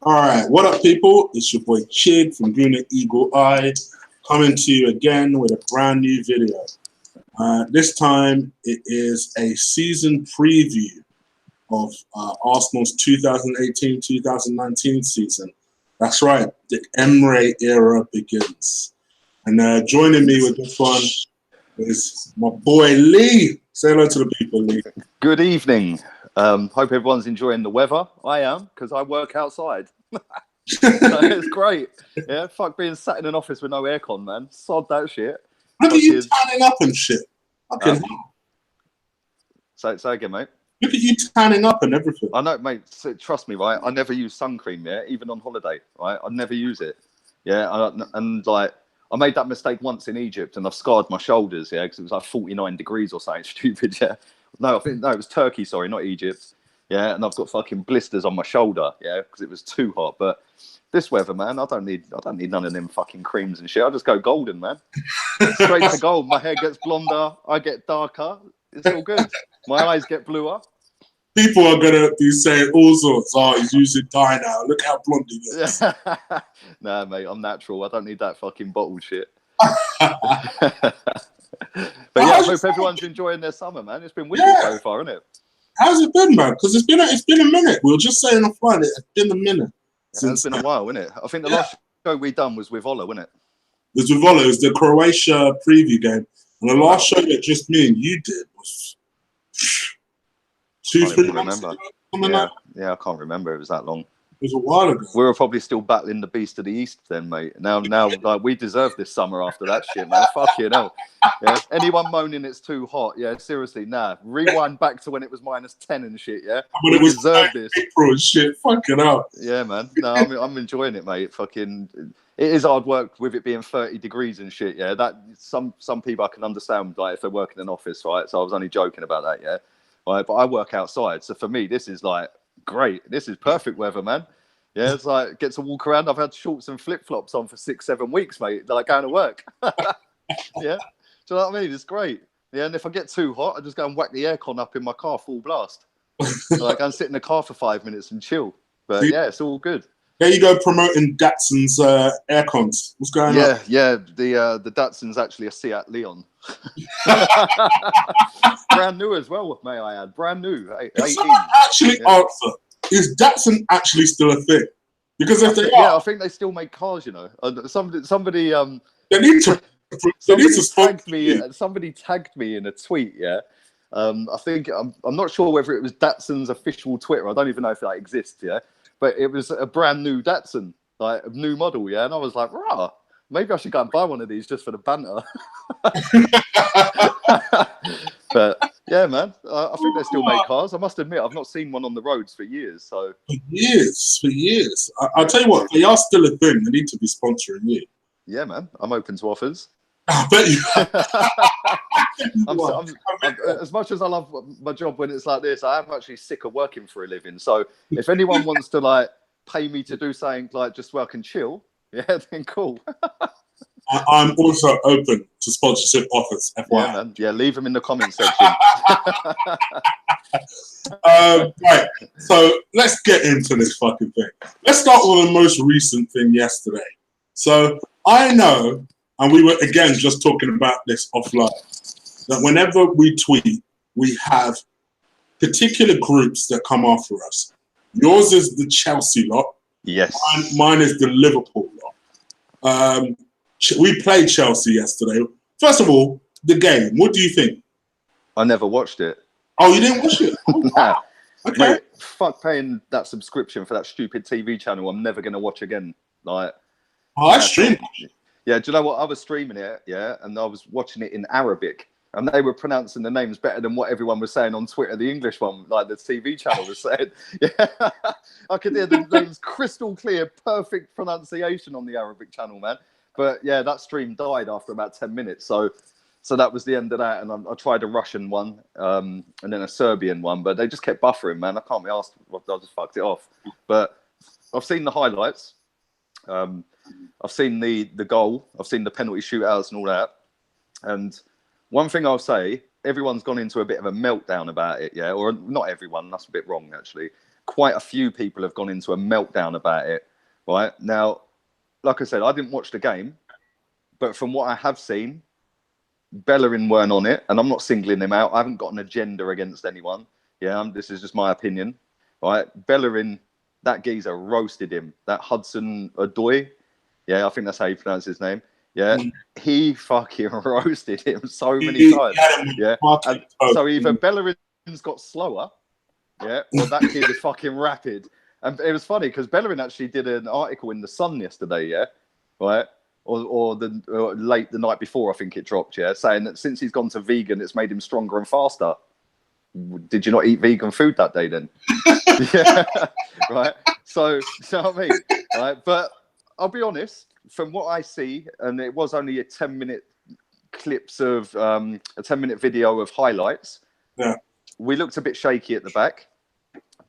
All right, what up, people? It's your boy Chig from Green Eagle Eye, coming to you again with a brand new video. This time, it is a season preview of Arsenal's 2018-2019 season. That's right, the Emery era begins. And joining me with this one is my boy Lee. Say hello to the people, Lee. Good evening. Hope everyone's enjoying the weather. I am, because I work outside. So it's great. Yeah, fuck being sat in an office with no aircon, man. Sod that shit. Look at you tanning up and shit. Say again, mate. Look at you tanning up and everything. I know, mate. Trust me, right? I never use sun cream, yeah, even on holiday, right? I never use it. Yeah, and like, I made that mistake once in Egypt, and I've scarred my shoulders, yeah, because it was like 49 degrees or something stupid, yeah. No, it was Turkey, sorry, not Egypt. Yeah, and I've got fucking blisters on my shoulder, yeah, because it was too hot. But this weather, man, I don't need none of them fucking creams and shit. I just go golden, man. Straight to gold. My hair gets blonder, I get darker. It's all good. My eyes get bluer. People are gonna be saying all sorts. Oh, he's using dye now. Look how blonde he is. Nah, mate, I'm natural. I don't need that fucking bottle shit. But yeah, I hope everyone's enjoying their summer, man. It's been wicked so far, isn't it? How's it been, man? Because it's been a minute. We were just saying offline, it's been a minute. It's been a while, isn't it? I think the last show we done was with Ola, wasn't it? It was with Ola. It was the Croatia preview game. And the last show that just me and you did was 2-3 months ago. Yeah, I can't remember. It was that long. It was a while ago. We were probably still battling the beast of the east then, mate. Now, like, we deserve this summer after that shit, man. Fuck you, no. Yeah. Anyone moaning it's too hot, yeah, seriously, nah. Rewind back to when it was -10 and shit, yeah. When it was deserve this. April and shit, fucking hell. Yeah, man. No, I'm enjoying it, mate. Fucking, it is hard work with it being 30 degrees and shit, yeah. That some people I can understand, like if they're working in an office, right? So I was only joking about that, yeah. Right, but I work outside, so for me, this is like great. This is perfect weather, man. Yeah, it's like get to walk around. I've had shorts and flip flops on for 6-7 weeks, mate. Like going to work. Yeah, do you know what I mean? It's great. Yeah, and if I get too hot, I just go and whack the aircon up in my car full blast. So I go and sit in the car for 5 minutes and chill. But yeah, it's all good. There you go, promoting Datsun's aircons. What's going on? Yeah. The Datsun's actually a Seat Leon. Brand new as well, may I add. Brand new. Can someone actually answer? Is Datsun actually still a thing? Because if they are, I think they still make cars. You know, somebody they need to Somebody tagged me in a tweet. Yeah, I think I'm not sure whether it was Datsun's official Twitter. I don't even know if that exists. Yeah, but it was a brand new Datsun, like a new model. Yeah, and I was like, rah. Maybe I should go and buy one of these just for the banter. But yeah, man, I think they still make cars. I must admit, I've not seen one on the roads for years. So for years. I'll tell you what, they are still a thing. They need to be sponsoring you. Yeah, man, I'm open to offers. I bet you. I'm, as much as I love my job when it's like this, I am actually sick of working for a living. So if anyone wants to like pay me to do something like just where I can chill, yeah, then cool. I'm also open to sponsorship offers. FYI. Yeah, man. Yeah, leave them in the comment section. Right. So let's get into this fucking thing. Let's start with the most recent thing yesterday. So I know, and we were again just talking about this offline, that whenever we tweet, we have particular groups that come after us. Yours is the Chelsea lot. Yes. Mine is the Liverpool lot. We played Chelsea yesterday. First of all, the game. What do you think? I never watched it. Oh, you didn't watch it? Oh, nah. Okay. Mate, fuck paying that subscription for that stupid TV channel I'm never going to watch again. Like, I streamed. Yeah, do you know what? I was streaming it, yeah, and I was watching it in Arabic. And they were pronouncing the names better than what everyone was saying on Twitter, the English one, like the TV channel was saying. Yeah, I could hear the names crystal clear, perfect pronunciation on the Arabic channel, man. But yeah, that stream died after about 10 minutes. So that was the end of that. And I tried a Russian one and then a Serbian one, but they just kept buffering, man. I can't be asked. I just fucked it off. But I've seen the highlights. I've seen the goal. I've seen the penalty shootouts and all that. And one thing I'll say, everyone's gone into a bit of a meltdown about it, yeah? Or not everyone, that's a bit wrong, actually. quite a few people have gone into a meltdown about it. Right now, like I said, I didn't watch the game, but from what I have seen, Bellerin weren't on it, and I'm not singling him out. I haven't got an agenda against anyone. Yeah, this is just my opinion. Right, Bellerin, that geezer roasted him. That Hudson Odoi, yeah, I think that's how you pronounce his name. Yeah, he fucking roasted him so many times. Yeah, and so either Bellerin's got slower, yeah, or that kid is fucking rapid. And it was funny because Bellerin actually did an article in The Sun yesterday, yeah, right, or late the night before, I think it dropped, yeah, saying that since he's gone to vegan, it's made him stronger and faster. Did you not eat vegan food that day then? Yeah, right. So you know what I mean, right? But I'll be honest, from what I see, and it was only a 10-minute clips of a 10-minute video of highlights. Yeah, we looked a bit shaky at the back,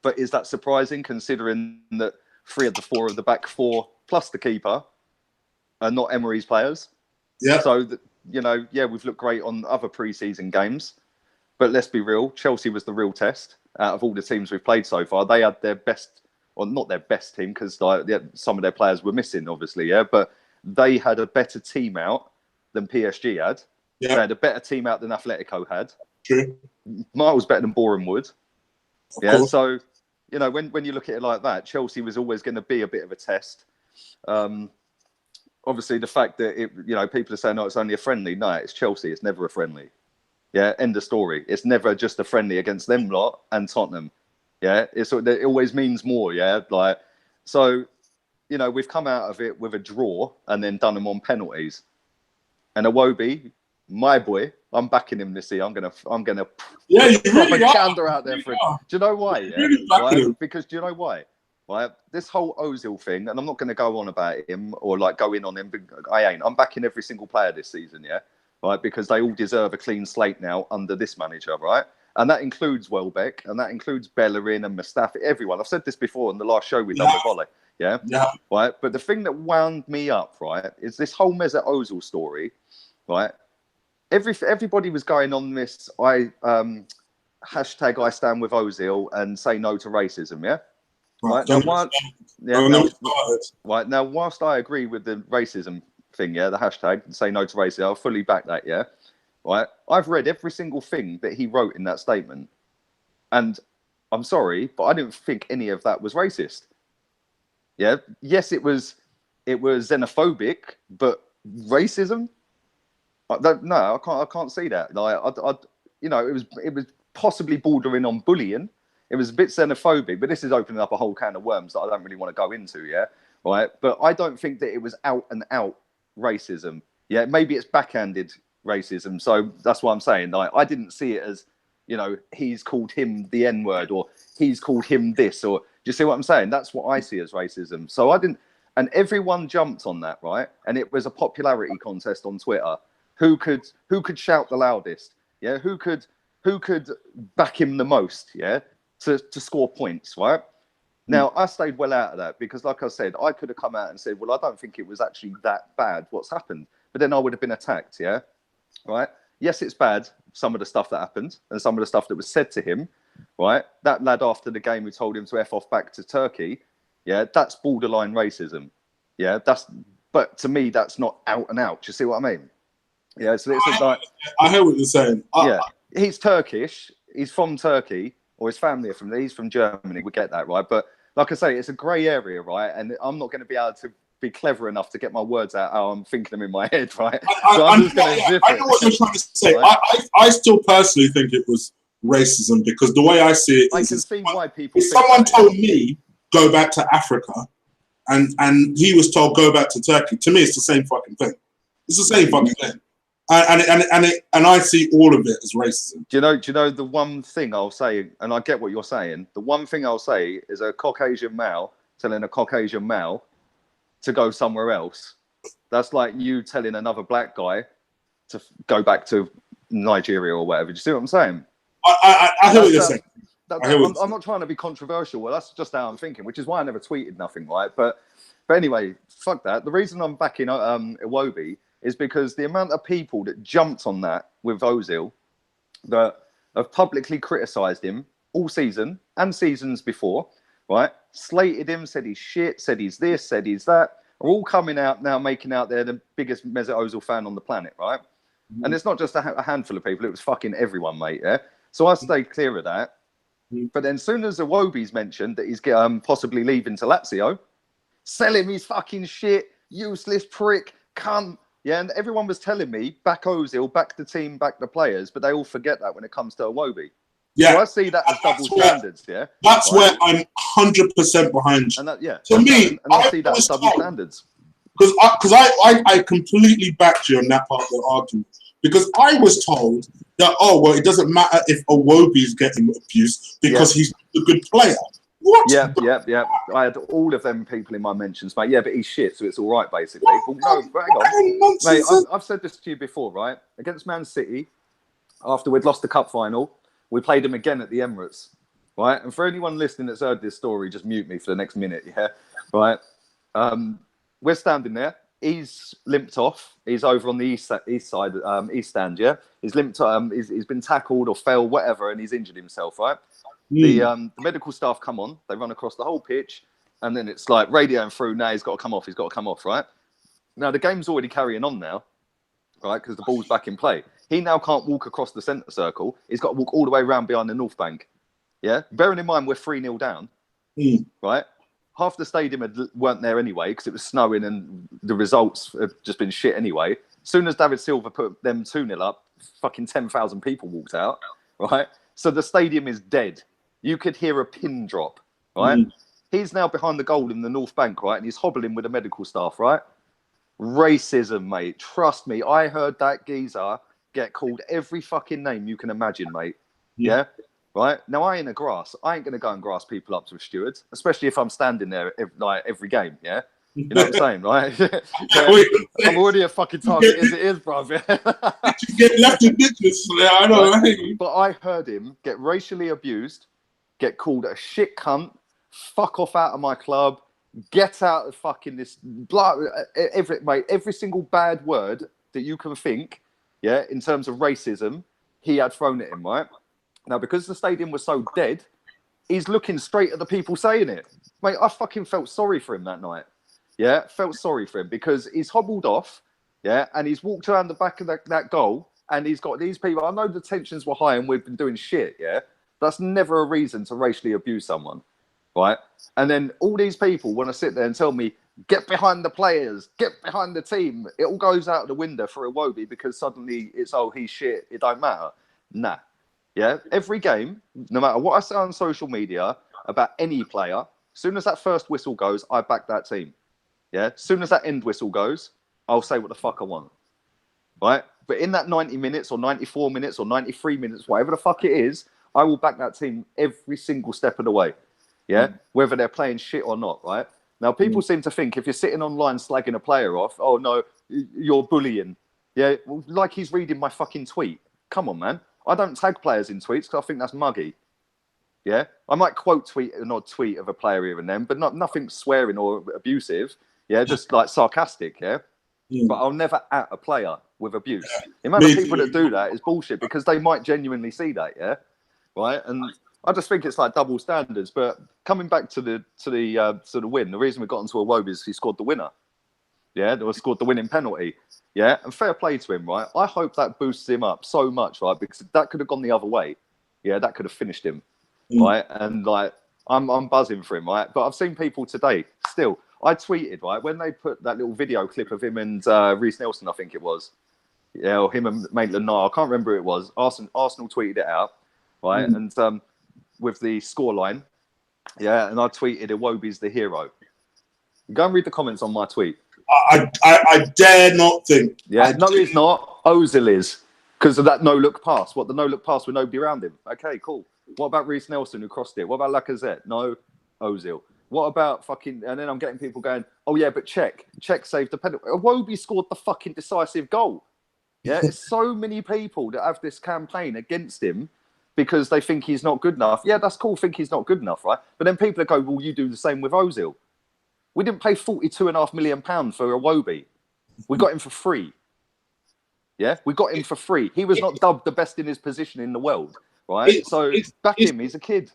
but is that surprising considering that 3 of the 4 of the back 4 plus the keeper are not Emery's players? yeah. So yeah, we've looked great on other preseason games, but let's be real, Chelsea was the real test out of all the teams we've played so far. They had their best, or not their best team, because some of their players were missing, obviously, yeah, but they had a better team out than PSG had. Yeah. They had a better team out than Atletico had. True. Miles better than Boreham would. Yeah, course. so, when you look at it like that, Chelsea was always going to be a bit of a test. Obviously, the fact that, people are saying, no, it's only a friendly. No, it's Chelsea. It's never a friendly. Yeah, end of story. It's never just a friendly against them lot and Tottenham. Yeah, it always means more. Yeah, so, we've come out of it with a draw and then done them on penalties. And Iwobi, my boy, I'm backing him this year. I'm gonna yeah, you really propaganda out there for him. Do you know why? Yeah, really right? Because do you know why? Right, this whole Ozil thing, and I'm not going to go on about him or go in on him. I ain't. I'm backing every single player this season. Yeah, right, because they all deserve a clean slate now under this manager, right? And that includes Welbeck, and that includes Bellerin and Mustafi, everyone. I've said this before in the last show we done with Volley. Yeah, right. But the thing that wound me up, right, is this whole Mesut Ozil story, right? Everybody was going on this hashtag I stand with Ozil and say no to racism, yeah? Right now, whilst I agree with the racism thing, yeah, the hashtag say no to racism, I'll fully back that, yeah? Right? I've read every single thing that he wrote in that statement. And I'm sorry, but I didn't think any of that was racist. Yeah? Yes, it was xenophobic, but racism? No, I can't see that. It was possibly bordering on bullying. It was a bit xenophobic, but this is opening up a whole can of worms that I don't really want to go into, yeah? Right? But I don't think that it was out and out racism. Yeah, maybe it's backhanded racism. So that's what I'm saying. I didn't see it as, he's called him the N-word or he's called him this, or do you see what I'm saying? That's what I see as racism. So I didn't, and everyone jumped on that, right? And it was a popularity contest on Twitter. Who could shout the loudest? Yeah, who could back him the most? Yeah, to score points, right? Now, I stayed well out of that because, like I said, I could have come out and said, well, I don't think it was actually that bad what's happened. But then I would have been attacked, yeah? Right? Yes, it's bad, some of the stuff that happened and some of the stuff that was said to him, right? That lad after the game who told him to F off back to Turkey, yeah, that's borderline racism. Yeah, but to me, that's not out and out. Do you see what I mean? Yeah, so it's like... I hear what you're saying. He's Turkish. He's from Turkey, or his family are from there. He's from Germany. We get that, right? But like I say, it's a grey area, right? And I'm not going to be able to be clever enough to get my words out how I'm thinking them in my head, right? So I'm just going to zip it. I know what you're trying to say. Right? I still personally think it was racism because the way I see it I is... can see why people... If someone told me, go back to Africa, and he was told, go back to Turkey, to me, it's the same fucking thing. It's the same fucking thing. And I see all of it as racism. Do you know the one thing I'll say, and I get what you're saying, the one thing I'll say is a Caucasian male telling a Caucasian male to go somewhere else. That's like you telling another black guy to go back to Nigeria or whatever. Do you see what I'm saying? I hear what you're saying. I'm not trying to be controversial. Well, that's just how I'm thinking, which is why I never tweeted nothing, right? But anyway, fuck that. The reason I'm backing Iwobi is because the amount of people that jumped on that with Ozil that have publicly criticised him all season and seasons before, right? Slated him, said he's shit, said he's this, said he's that. Are all coming out now, making out they're the biggest Mesut Ozil fan on the planet, right? And it's not just a handful of people; it was fucking everyone, mate. Yeah. So I stayed clear of that. But then, as soon as Iwobi's mentioned that he's possibly leaving to Lazio, sell him, he's fucking shit, useless prick, cunt. Yeah, and everyone was telling me, back Ozil, back the team, back the players, but they all forget that when it comes to Iwobi. Yeah. So I see that as double standards, yeah? That's where I'm 100% behind you. And that, yeah. To me, and I see that as double standards. Because I completely backed you on that part of the argument. Because I was told that, it doesn't matter if Iwobi is getting abused because he's a good player. What? Yeah. I had all of them people in my mentions, mate. Yeah, but he's shit, so it's all right, basically. Well, no, hang on. Mate, I've said this to you before, right? Against Man City, after we'd lost the cup final, we played him again at the Emirates, right? And for anyone listening that's heard this story, just mute me for the next minute, yeah? Right? We're standing there. He's limped off. He's over on the east side, east stand, yeah? He's limped, he's been tackled or fell, whatever, and he's injured himself, right? The medical staff come on, they run across the whole pitch, and then it's like radioing through, now he's got to come off, right? Now, the game's already carrying on now, right, because the ball's back in play. He now can't walk across the centre circle. He's got to walk all the way around behind the North Bank, yeah? Bearing in mind, we're 3-0 down, right? Half the stadium weren't there anyway because it was snowing and the results have just been shit anyway. As soon as David Silva put them 2-0 up, fucking 10,000 people walked out, right? So the stadium is dead. You could hear a pin drop, right? He's now behind the goal in the North Bank, right? And he's hobbling with the medical staff, right? Racism, mate. Trust me. I heard that geezer get called every fucking name you can imagine, mate. Yeah? Right? Now, I ain't a grass. I ain't going to go and grass people up to a steward, especially if I'm standing there every game, yeah? You know what I'm saying, right? I'm already a fucking target as it is, bruv. You get left in ditches. I know. Right? But I heard him get racially abused, get called a shit cunt, fuck off out of my club, get out of fucking this, blah, every single bad word that you can think, yeah, in terms of racism, he had thrown at him, right? Now, because the stadium was so dead, he's looking straight at the people saying it. Mate, I fucking felt sorry for him that night. Yeah, felt sorry for him because he's hobbled off, yeah, and he's walked around the back of that goal, and he's got these people. I know the tensions were high and we've been doing shit, yeah? That's never a reason to racially abuse someone, right? And then all these people want to sit there and tell me, get behind the players, get behind the team. It all goes out the window for Iwobi because suddenly it's, he's shit, it don't matter. Nah. Yeah, every game, no matter what I say on social media about any player, as soon as that first whistle goes, I back that team. Yeah, as soon as that end whistle goes, I'll say what the fuck I want. Right? But in that 90 minutes or 94 minutes or 93 minutes, whatever the fuck it is, I will back that team every single step of the way. Yeah, whether they're playing shit or not, right? Now, people seem to think if you're sitting online slagging a player off, oh no, you're bullying. Yeah, like he's reading my fucking tweet. Come on, man. I don't tag players in tweets because I think that's muggy. Yeah, I might quote tweet an odd tweet of a player here and then, but nothing swearing or abusive. Yeah, just like sarcastic. Yeah, but I'll never at a player with abuse. The amount of people that do that is bullshit because they might genuinely see that. Yeah, right. And I just think it's like double standards. But coming back to the win, the reason we got into Iwobi is he scored the winner. Yeah, they scored the winning penalty. Yeah, and fair play to him, right? I hope that boosts him up so much, right? Because that could have gone the other way. Yeah, that could have finished him, right? And like, I'm buzzing for him, right? But I've seen people today still. I tweeted, right, when they put that little video clip of him and Reece Nelson, I think it was. Yeah, or him and Maitland-Niles, I can't remember who it was. Arsenal tweeted it out, right? And with the scoreline, yeah, and I tweeted, Iwobi's the hero. Go and read the comments on my tweet. I dare not think. Yeah, no, he's not. Ozil is. Because of that no-look pass. What, the no-look pass with nobody around him? Okay, cool. What about Reece Nelson who crossed it? What about Lacazette? No, Ozil. What about fucking... And then I'm getting people going, oh yeah, but Czech saved the penalty. Iwobi scored the fucking decisive goal. Yeah, there's so many people that have this campaign against him because they think he's not good enough. Yeah, that's cool, think he's not good enough, right? But then people that go, well, you do the same with Ozil. We didn't pay £42.5 million for Iwobi. We got him for free. Yeah, we got him for free. He was not dubbed the best in his position in the world, right? So back him. He's a kid.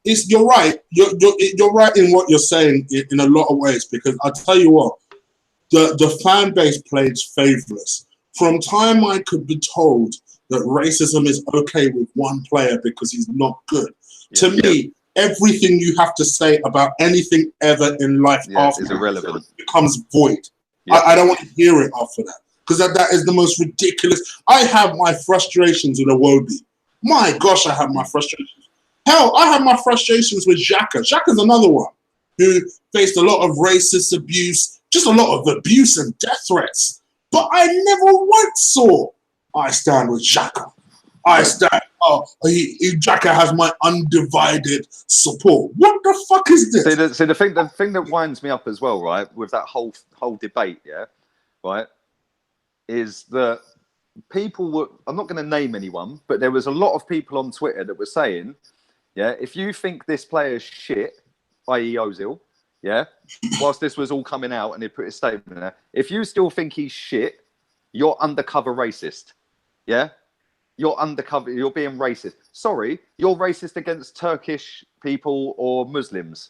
you're right. You're right in what you're saying in a lot of ways, because I'll tell you what, the fan base plays favourites. From time I could be told that racism is okay with one player because he's not good. To me, everything you have to say about anything ever in life after is irrelevant. Becomes void. I don't want to hear it after that, because that is the most ridiculous. I have my frustrations with Iwobi. My gosh, I have my frustrations. Hell, I have my frustrations with Xhaka. Xhaka's another one who faced a lot of racist abuse, just a lot of abuse and death threats. But I never once saw, I stand with Xhaka. I stand, Xhaka has my undivided support. What the fuck is this? See, the thing that winds me up as well, right, with that whole debate, right, is that people were, I'm not going to name anyone, but there was a lot of people on Twitter that were saying, if you think this player's shit, i.e. Ozil, whilst this was all coming out and he put his statement there, if you still think he's shit, you're undercover racist, You're undercover, you're being racist. Sorry, you're racist against Turkish people or Muslims,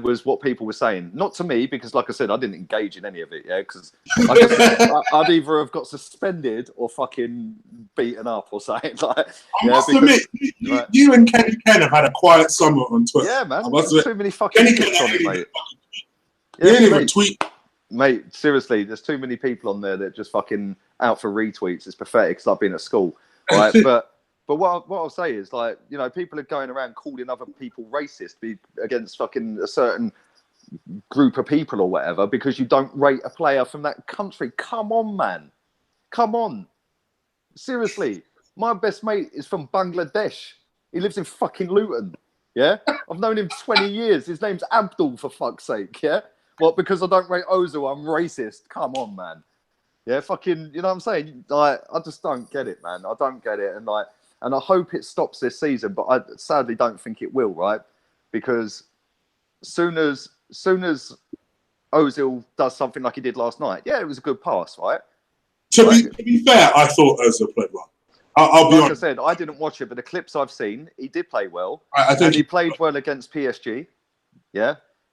was what people were saying. Not to me, because like I said, I didn't engage in any of it, because I'd either have got suspended or fucking beaten up or something. Like, I must admit, you and Kenny Ken have had a quiet summer on Twitter. Yeah, man. There's too many fucking tweets on it, mate. He didn't even tweet. Mate, seriously, there's too many people on there that just fucking out for retweets. It's pathetic. It's like being at school. Right, but what I'll say is, like, people are going around calling other people racist against fucking a certain group of people or whatever because you don't rate a player from that country. Come on, man. Come on. Seriously, my best mate is from Bangladesh. He lives in fucking Luton. I've known him 20 years. His name's Abdul, for fuck's sake. What? Because I don't rate Ozil, I'm racist. Come on, man. Fucking, you know what I'm saying? Like, I just don't get it, man. I don't get it. And I hope it stops this season, but I sadly don't think it will, right? Because soon as Ozil does something like he did last night, it was a good pass, right? To be fair, I thought Ozil played well. I'll be honest. I said, I didn't watch it, but the clips I've seen, he did play well. I think he played well against PSG.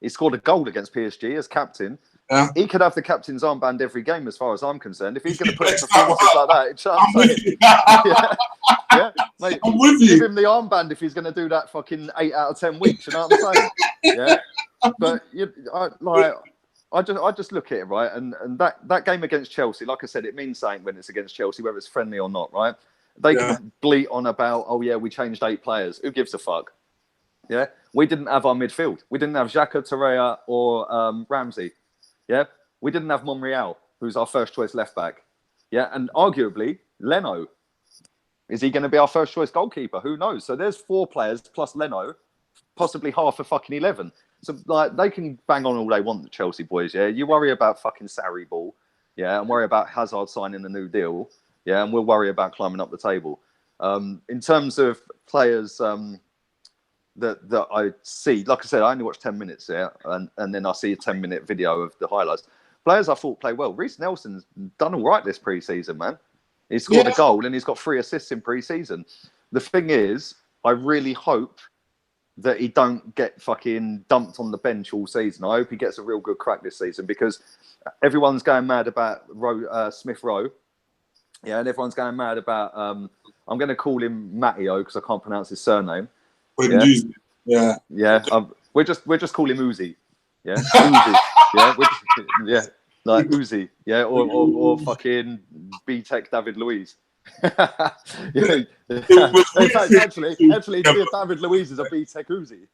He scored a goal against PSG as captain. He could have the captain's armband every game, as far as I'm concerned. If he's going to put in performances like that, mate, I'm with you. Give him the armband if he's going to do that fucking 8 out of 10 weeks. You know what I'm saying? But I just look at it, right, and that game against Chelsea, like I said, it means something when it's against Chelsea, whether it's friendly or not, right? They can bleat on about, we changed 8 players. Who gives a fuck? We didn't have our midfield. We didn't have Xhaka, Torreira, or Ramsey. We didn't have Monreal, who's our first choice left back. And arguably, Leno. Is he going to be our first choice goalkeeper? Who knows? So there's 4 players plus Leno, possibly half a fucking 11. So like they can bang on all they want, the Chelsea boys. You worry about fucking Sarri ball, and worry about Hazard signing a new deal, and we'll worry about climbing up the table. In terms of players that I see, like I said, I only watched 10 minutes and then I see a 10-minute video of the highlights. Players I thought play well. Reece Nelson's done all right this pre-season, man. He scored a goal and he's got 3 assists in pre-season. The thing is, I really hope that he don't get fucking dumped on the bench all season. I hope he gets a real good crack this season because everyone's going mad about Smith Rowe. And everyone's going mad about, I'm going to call him Matteo because I can't pronounce his surname. We just call him Uzi. Uzi. Like Uzi. Or fucking B-Tech David Luiz. In fact, actually, David Luiz is a B-Tech Uzi.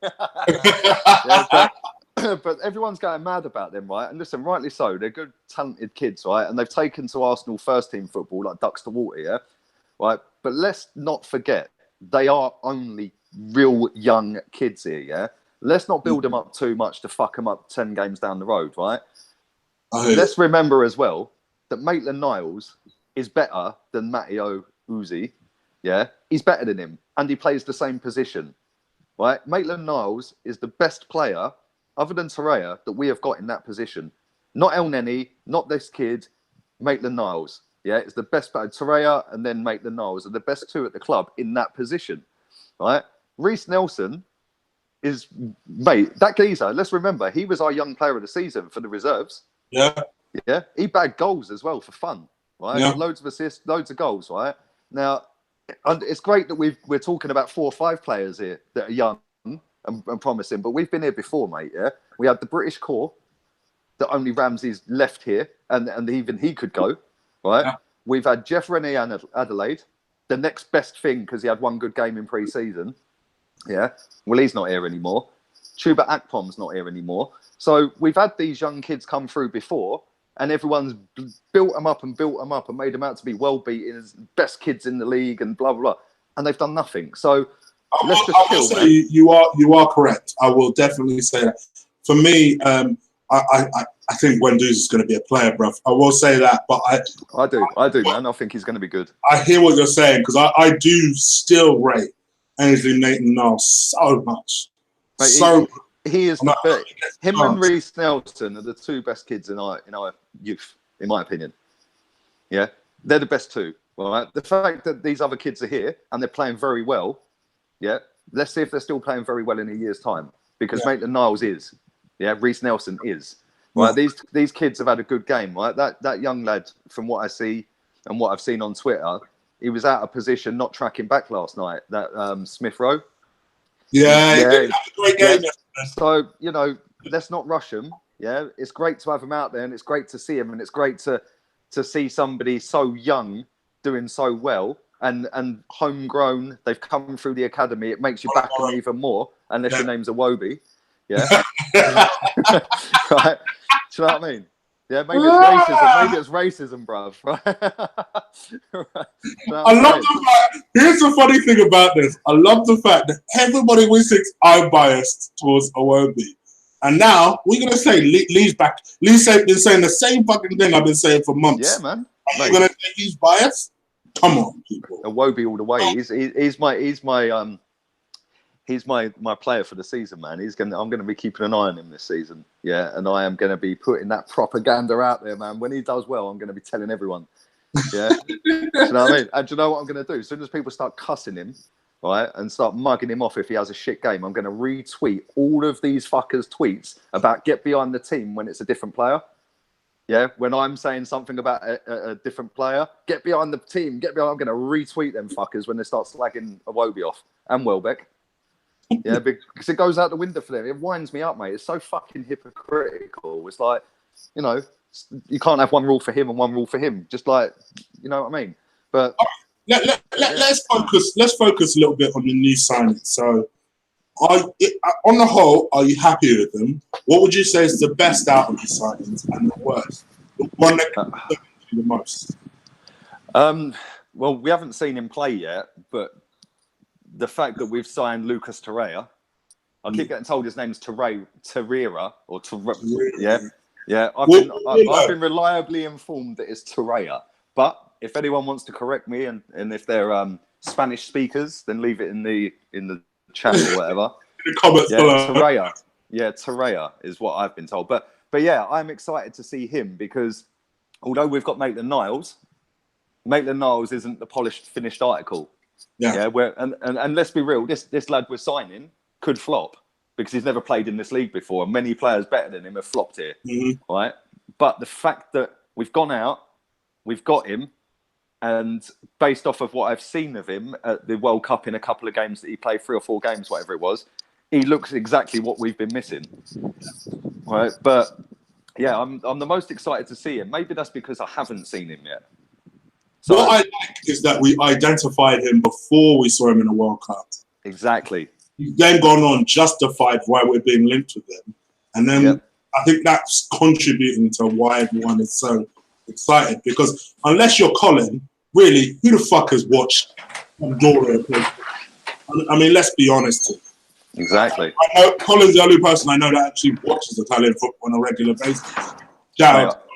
But everyone's going mad about them, right? And listen, rightly so. They're good, talented kids, right? And they've taken to Arsenal first-team football like ducks to water, right? But let's not forget, they are only real young kids here, Let's not build them up too much to fuck them up 10 games down the road, right? Let's remember as well that Maitland-Niles is better than Matteo Uzi, He's better than him, and he plays the same position, right? Maitland-Niles is the best player, other than Torreira, that we have got in that position. Not El Neni, not this kid, Maitland-Niles, it's the best player. Torreira and then Maitland-Niles are the best 2 at the club in that position, right? Reece Nelson is, mate, that geezer, let's remember, he was our young player of the season for the reserves. Yeah. Yeah. He bagged goals as well for fun, right? Yeah. Loads of assists, loads of goals, right? Now, and it's great that we're talking about 4 or 5 players here that are young and promising, but we've been here before, mate, yeah? We had the British core that only Ramsey's left here, and even he could go, right? Yeah. We've had Jeff Rennie and Adelaide, the next best thing because he had one good game in pre-season. Yeah. Well, he's not here anymore. Chuba Akpom's not here anymore. So we've had these young kids come through before, and everyone's built them up and made them out to be well-beaten as best kids in the league and blah, blah, blah. And they've done nothing. So let's just chill, man. You are correct. I will definitely say that. For me, I think Wendouz is going to be a player, bruv. I will say that, but I do, man. I think he's going to be good. I hear what you're saying because I do still rate Ainsley Nathan-Niles so much. Mate, he is the best. Him and Reece Nelson are the 2 best kids in our youth, in my opinion. Yeah, they're the best 2. Right? The fact that these other kids are here and they're playing very well. Yeah, let's see if they're still playing very well in a year's time because Maitland-Niles is. Yeah, Reece Nelson is. Right, these kids have had a good game. Right, that young lad, from what I see and what I've seen on Twitter, he was out of position, not tracking back last night. That Smith Rowe. Yeah, he did have a great game. Yeah. So let's not rush him. Yeah, it's great to have him out there, and it's great to see him, and it's great to see somebody so young doing so well and homegrown. They've come through the academy. It makes you back them even more, unless your name's Iwobi. Yeah. Right. Do you know what I mean? Yeah, maybe it's racism. Maybe it's racism, bruv. Right? I love the fact. Here's the funny thing about this. I love the fact that everybody always thinks I'm biased towards Iwobi, and now we're gonna say Lee's back. Lee's been saying the same fucking thing I've been saying for months. Yeah, man. Are you gonna say he's biased? Come on, people. Iwobi all the way. He's my player for the season, man. I'm gonna be keeping an eye on him this season. Yeah, and I am gonna be putting that propaganda out there, man. When he does well, I'm gonna be telling everyone. Yeah. Do you know what I mean? And do you know what I'm gonna do? As soon as people start cussing him, right, and start mugging him off if he has a shit game, I'm gonna retweet all of these fuckers' tweets about get behind the team when it's a different player. Yeah, when I'm saying something about a different player, get behind the team, I'm gonna retweet them fuckers when they start slagging Iwobi off and Welbeck. Yeah, because it goes out the window for them. It winds me up, mate. It's so fucking hypocritical. It's like, you can't have one rule for him and one rule for him. Just like, you know what I mean? But let's focus. Let's focus a little bit on the new signings. So, on the whole, are you happy with them? What would you say is the best out of the signings and the worst? The one that can you the most? Well, we haven't seen him play yet, but the fact that we've signed Lucas Torreira, I keep getting told his name's Torreira or Torreira. Yeah. I've been reliably informed that it's Torreira. But if anyone wants to correct me, and if they're Spanish speakers, then leave it in the chat or whatever. In the comments below. Torreira is what I've been told. But yeah, I'm excited to see him because although we've got Maitland-Niles isn't the polished, finished article. Yeah, and let's be real, this lad we're signing could flop because he's never played in this league before, and many players better than him have flopped here, right? But the fact that we've gone out, we've got him, and based off of what I've seen of him at the World Cup in a couple of games that he played, 3 or 4 games, whatever it was, he looks exactly what we've been missing, right? But yeah, I'm the most excited to see him. Maybe that's because I haven't seen him yet. So, what I like is that we identified him before we saw him in the World Cup. Exactly. He's then gone on, justified why we're being linked with him. And then I think that's contributing to why everyone is so excited. Because unless you're Colin, really, who the fuck has watched Andorra play? I mean, let's be honest here. Exactly. I know Colin's the only person I know that actually watches Italian football on a regular basis.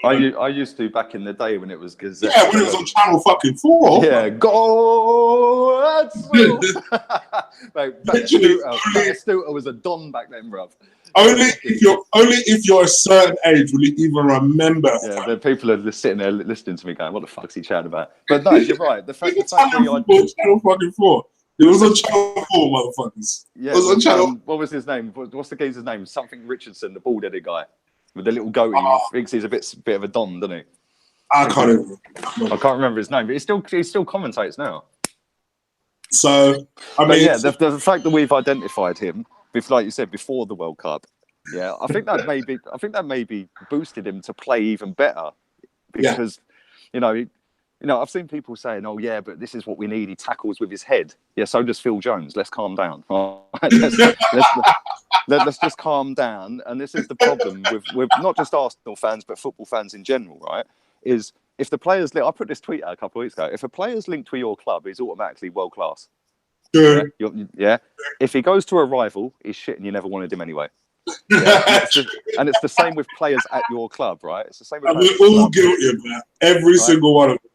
I used to back in the day when it was Gazidis. Yeah, when it was on Channel fucking 4. Yeah, go! Stutter was a don back then, bruv. Only if you're a certain age will you even remember. Yeah, the people are just sitting there listening to me going, "What the fuck's he chatting about?" But no, you're right. The fact that Channel fucking 4. It was on Channel 4, motherfuckers. Yeah, it was on Channel. What was his name? What's the geezer's name? Something Richardson, the bald-headed guy with the little goatee. Thinks he's a bit of a don, doesn't he? I can't even. I can't remember his name, but he still commentates now. So, yeah, the fact that we've identified him, like you said, before the World Cup, yeah, I think that maybe boosted him to play even better because, you know, I've seen people saying, "Oh, yeah, but this is what we need. He tackles with his head." Yeah, so does Phil Jones. Let's calm down. All right, let's just calm down. And this is the problem with not just Arsenal fans, but football fans in general, right? Is if the players, I put this tweet out a couple of weeks ago. If a player's linked to your club, he's automatically world class. Yeah. If he goes to a rival, he's shit, and you never wanted him anyway. Yeah. And it's the same with players at your club, right? It's the same. With we're all guilty of that. Every single one of them.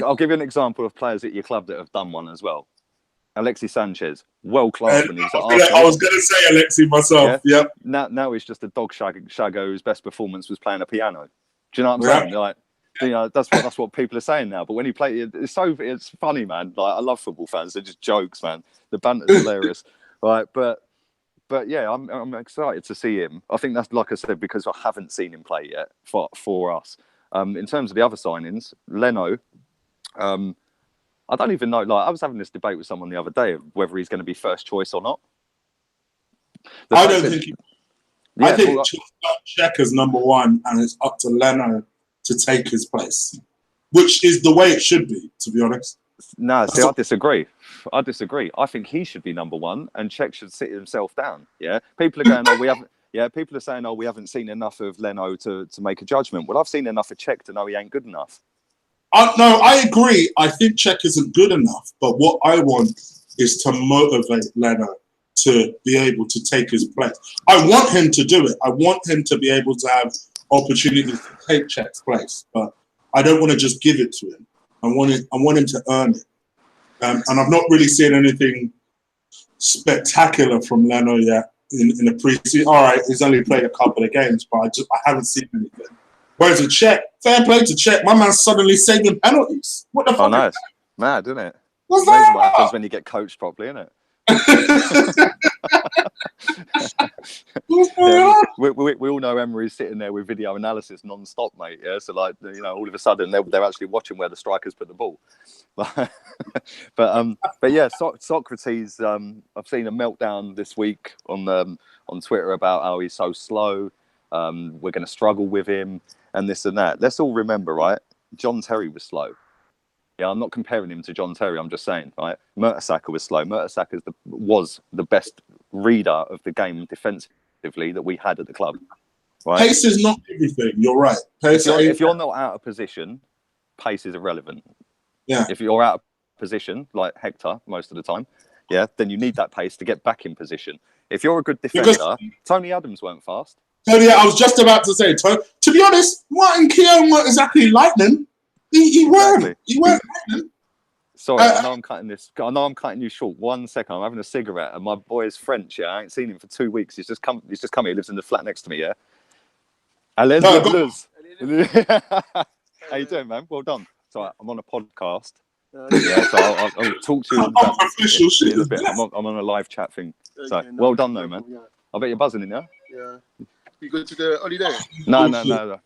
I'll give you an example of players at your club that have done one as well. Alexis Sanchez, world class when he was at Arsenal. I was going to say Alexis myself. Yeah. Yep. Now he's just a dog shaggo whose best performance was playing a piano. Do you know what I'm saying? Like, that's what people are saying now. But when he played, it's funny, man. Like, I love football fans. They're just jokes, man. The banter's hilarious, right? But yeah, I'm excited to see him. I think that's, like I said, because I haven't seen him play yet for us. In terms of the other signings, Leno. I don't even know. Like, I was having this debate with someone the other day of whether he's going to be first choice or not. I don't think. I think Cech is number one, and it's up to Leno to take his place, which is the way it should be, to be honest. No, see, I disagree. I think he should be number one, and Cech should sit himself down. Yeah, people are going, "Oh, we haven't." Yeah, people are saying, "Oh, we haven't seen enough of Leno to make a judgment." Well, I've seen enough of Cech to know he ain't good enough. No, I agree. I think Cech isn't good enough, but what I want is to motivate Leno to be able to take his place. I want him to do it. I want him to be able to have opportunities to take Cech's place, but I don't want to just give it to him. I want him to earn it. And I've not really seen anything spectacular from Leno yet in the preseason. All right, he's only played a couple of games, but I haven't seen anything. Whereas a Cech, fair play to Cech, my man's suddenly saving penalties. What the fuck? Oh, nice. Mad, isn't it? What's amazing that? What happens when you get coached properly, isn't it? What's going on? We all know Emery's sitting there with video analysis non-stop, mate. Yeah, so like, you know, all of a sudden they're actually watching where the strikers put the ball. But yeah, Socrates. I've seen a meltdown this week on Twitter about how he's so slow. We're going to struggle with him and this and that. Let's all remember, right? John Terry was slow. Yeah, I'm not comparing him to John Terry. I'm just saying, right? Mertesacker was slow. Mertesacker was the best reader of the game defensively that we had at the club. Right? Pace is not everything. You're right. If you're not out of position, pace is irrelevant. Yeah. If you're out of position, like Hector most of the time, yeah, then you need that pace to get back in position. If you're a good defender, Tony Adams weren't fast. Tony, I was just about to say, to be honest, Martin Keown weren't exactly lightning. He weren't. Exactly. He weren't lightning. Sorry, I know I'm cutting this. I know I'm cutting you short. 1 second, I'm having a cigarette, and my boy is French. Yeah, I ain't seen him for 2 weeks. He's just come here. He lives in the flat next to me. Yeah. Alain Luz. How you doing, man? Well done. So I'm on a podcast. Yeah, so I'll talk to you in a bit. I'm on a live chat thing. So well done, though, man. I bet you're buzzing in there. Yeah. You go to the holiday? No.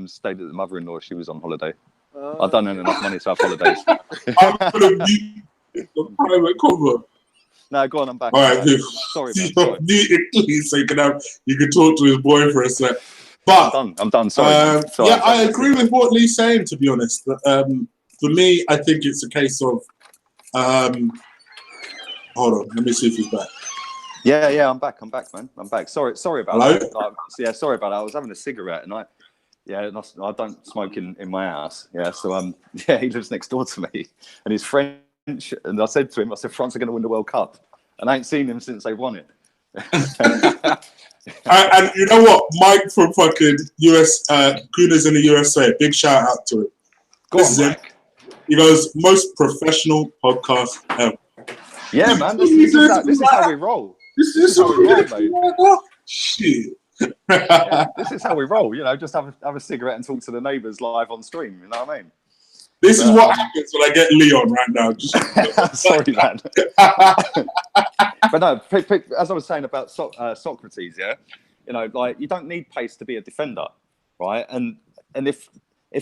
Stayed at the mother-in-law. She was on holiday. I don't earn enough money to have holidays. I'm going to mute the private cover. No, go on. I'm back. All right, sorry, man. Mute it, please, so you can talk to his boy for a sec. But I'm done. Sorry. Yeah, I agree with what Lee's saying. To be honest, for me, I think it's a case of. Hold on, let me see if he's back. Yeah, I'm back, man. I'm back. Sorry about Hello? that. Sorry about that. I was having a cigarette and I don't smoke in my house. Yeah, so he lives next door to me and he's French. And I said to him, France are going to win the World Cup, and I ain't seen him since they won it. And you know what, Mike from fucking US, Gooners in the USA, big shout out to him. This is Mike. He goes, most professional podcast ever. Yeah, man, this is how we roll. This is how we roll, mate. Shit. Yeah, this is how we roll. You know, just have a cigarette and talk to the neighbours live on stream. You know what I mean? This is what happens when I get Leon right now. Just sorry, man. But no, as I was saying about Socrates, yeah, you know, like you don't need pace to be a defender, right? And if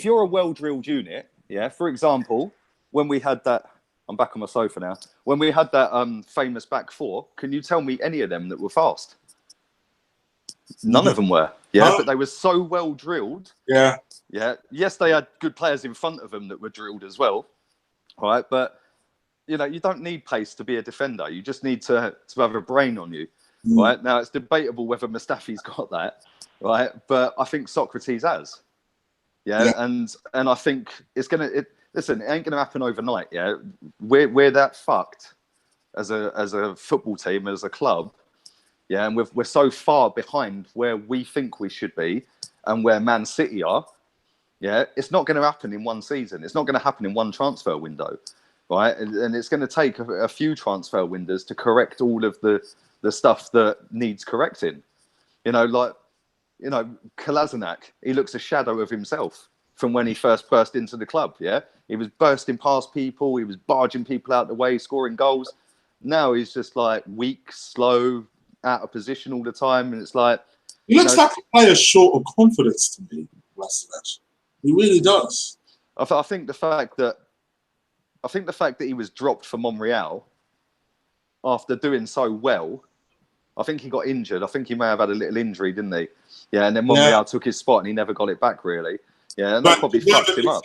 you're a well-drilled unit, yeah, for example, when we had that, I'm back on my sofa now. When we had that famous back four, can you tell me any of them that were fast? None of them were. Yeah, but they were so well drilled. Yeah. Yeah. Yes, they had good players in front of them that were drilled as well. Right. But, you know, you don't need pace to be a defender. You just need to have a brain on you. Right. Now, it's debatable whether Mustafi's got that. Right. But I think Socrates has. Yeah. And I think it's going to, listen, it ain't going to happen overnight. Yeah. We're that fucked as a football team, as a club. Yeah, and we're so far behind where we think we should be and where Man City are. Yeah, it's not going to happen in one season. It's not going to happen in one transfer window, right? And it's going to take a few transfer windows to correct all of the stuff that needs correcting. You know, like, you know, Kolasinac, he looks a shadow of himself from when he first burst into the club, yeah? He was bursting past people. He was barging people out the way, scoring goals. Now he's just like weak, slow, out of position all the time, and it's like he looks like a player short of confidence to me. He really does. I think the fact that he was dropped for Monreal after doing so well, I think he got injured. I think he may have had a little injury, didn't he? Yeah, and then Monreal took his spot, and he never got it back really. Yeah, and that probably fucked him up.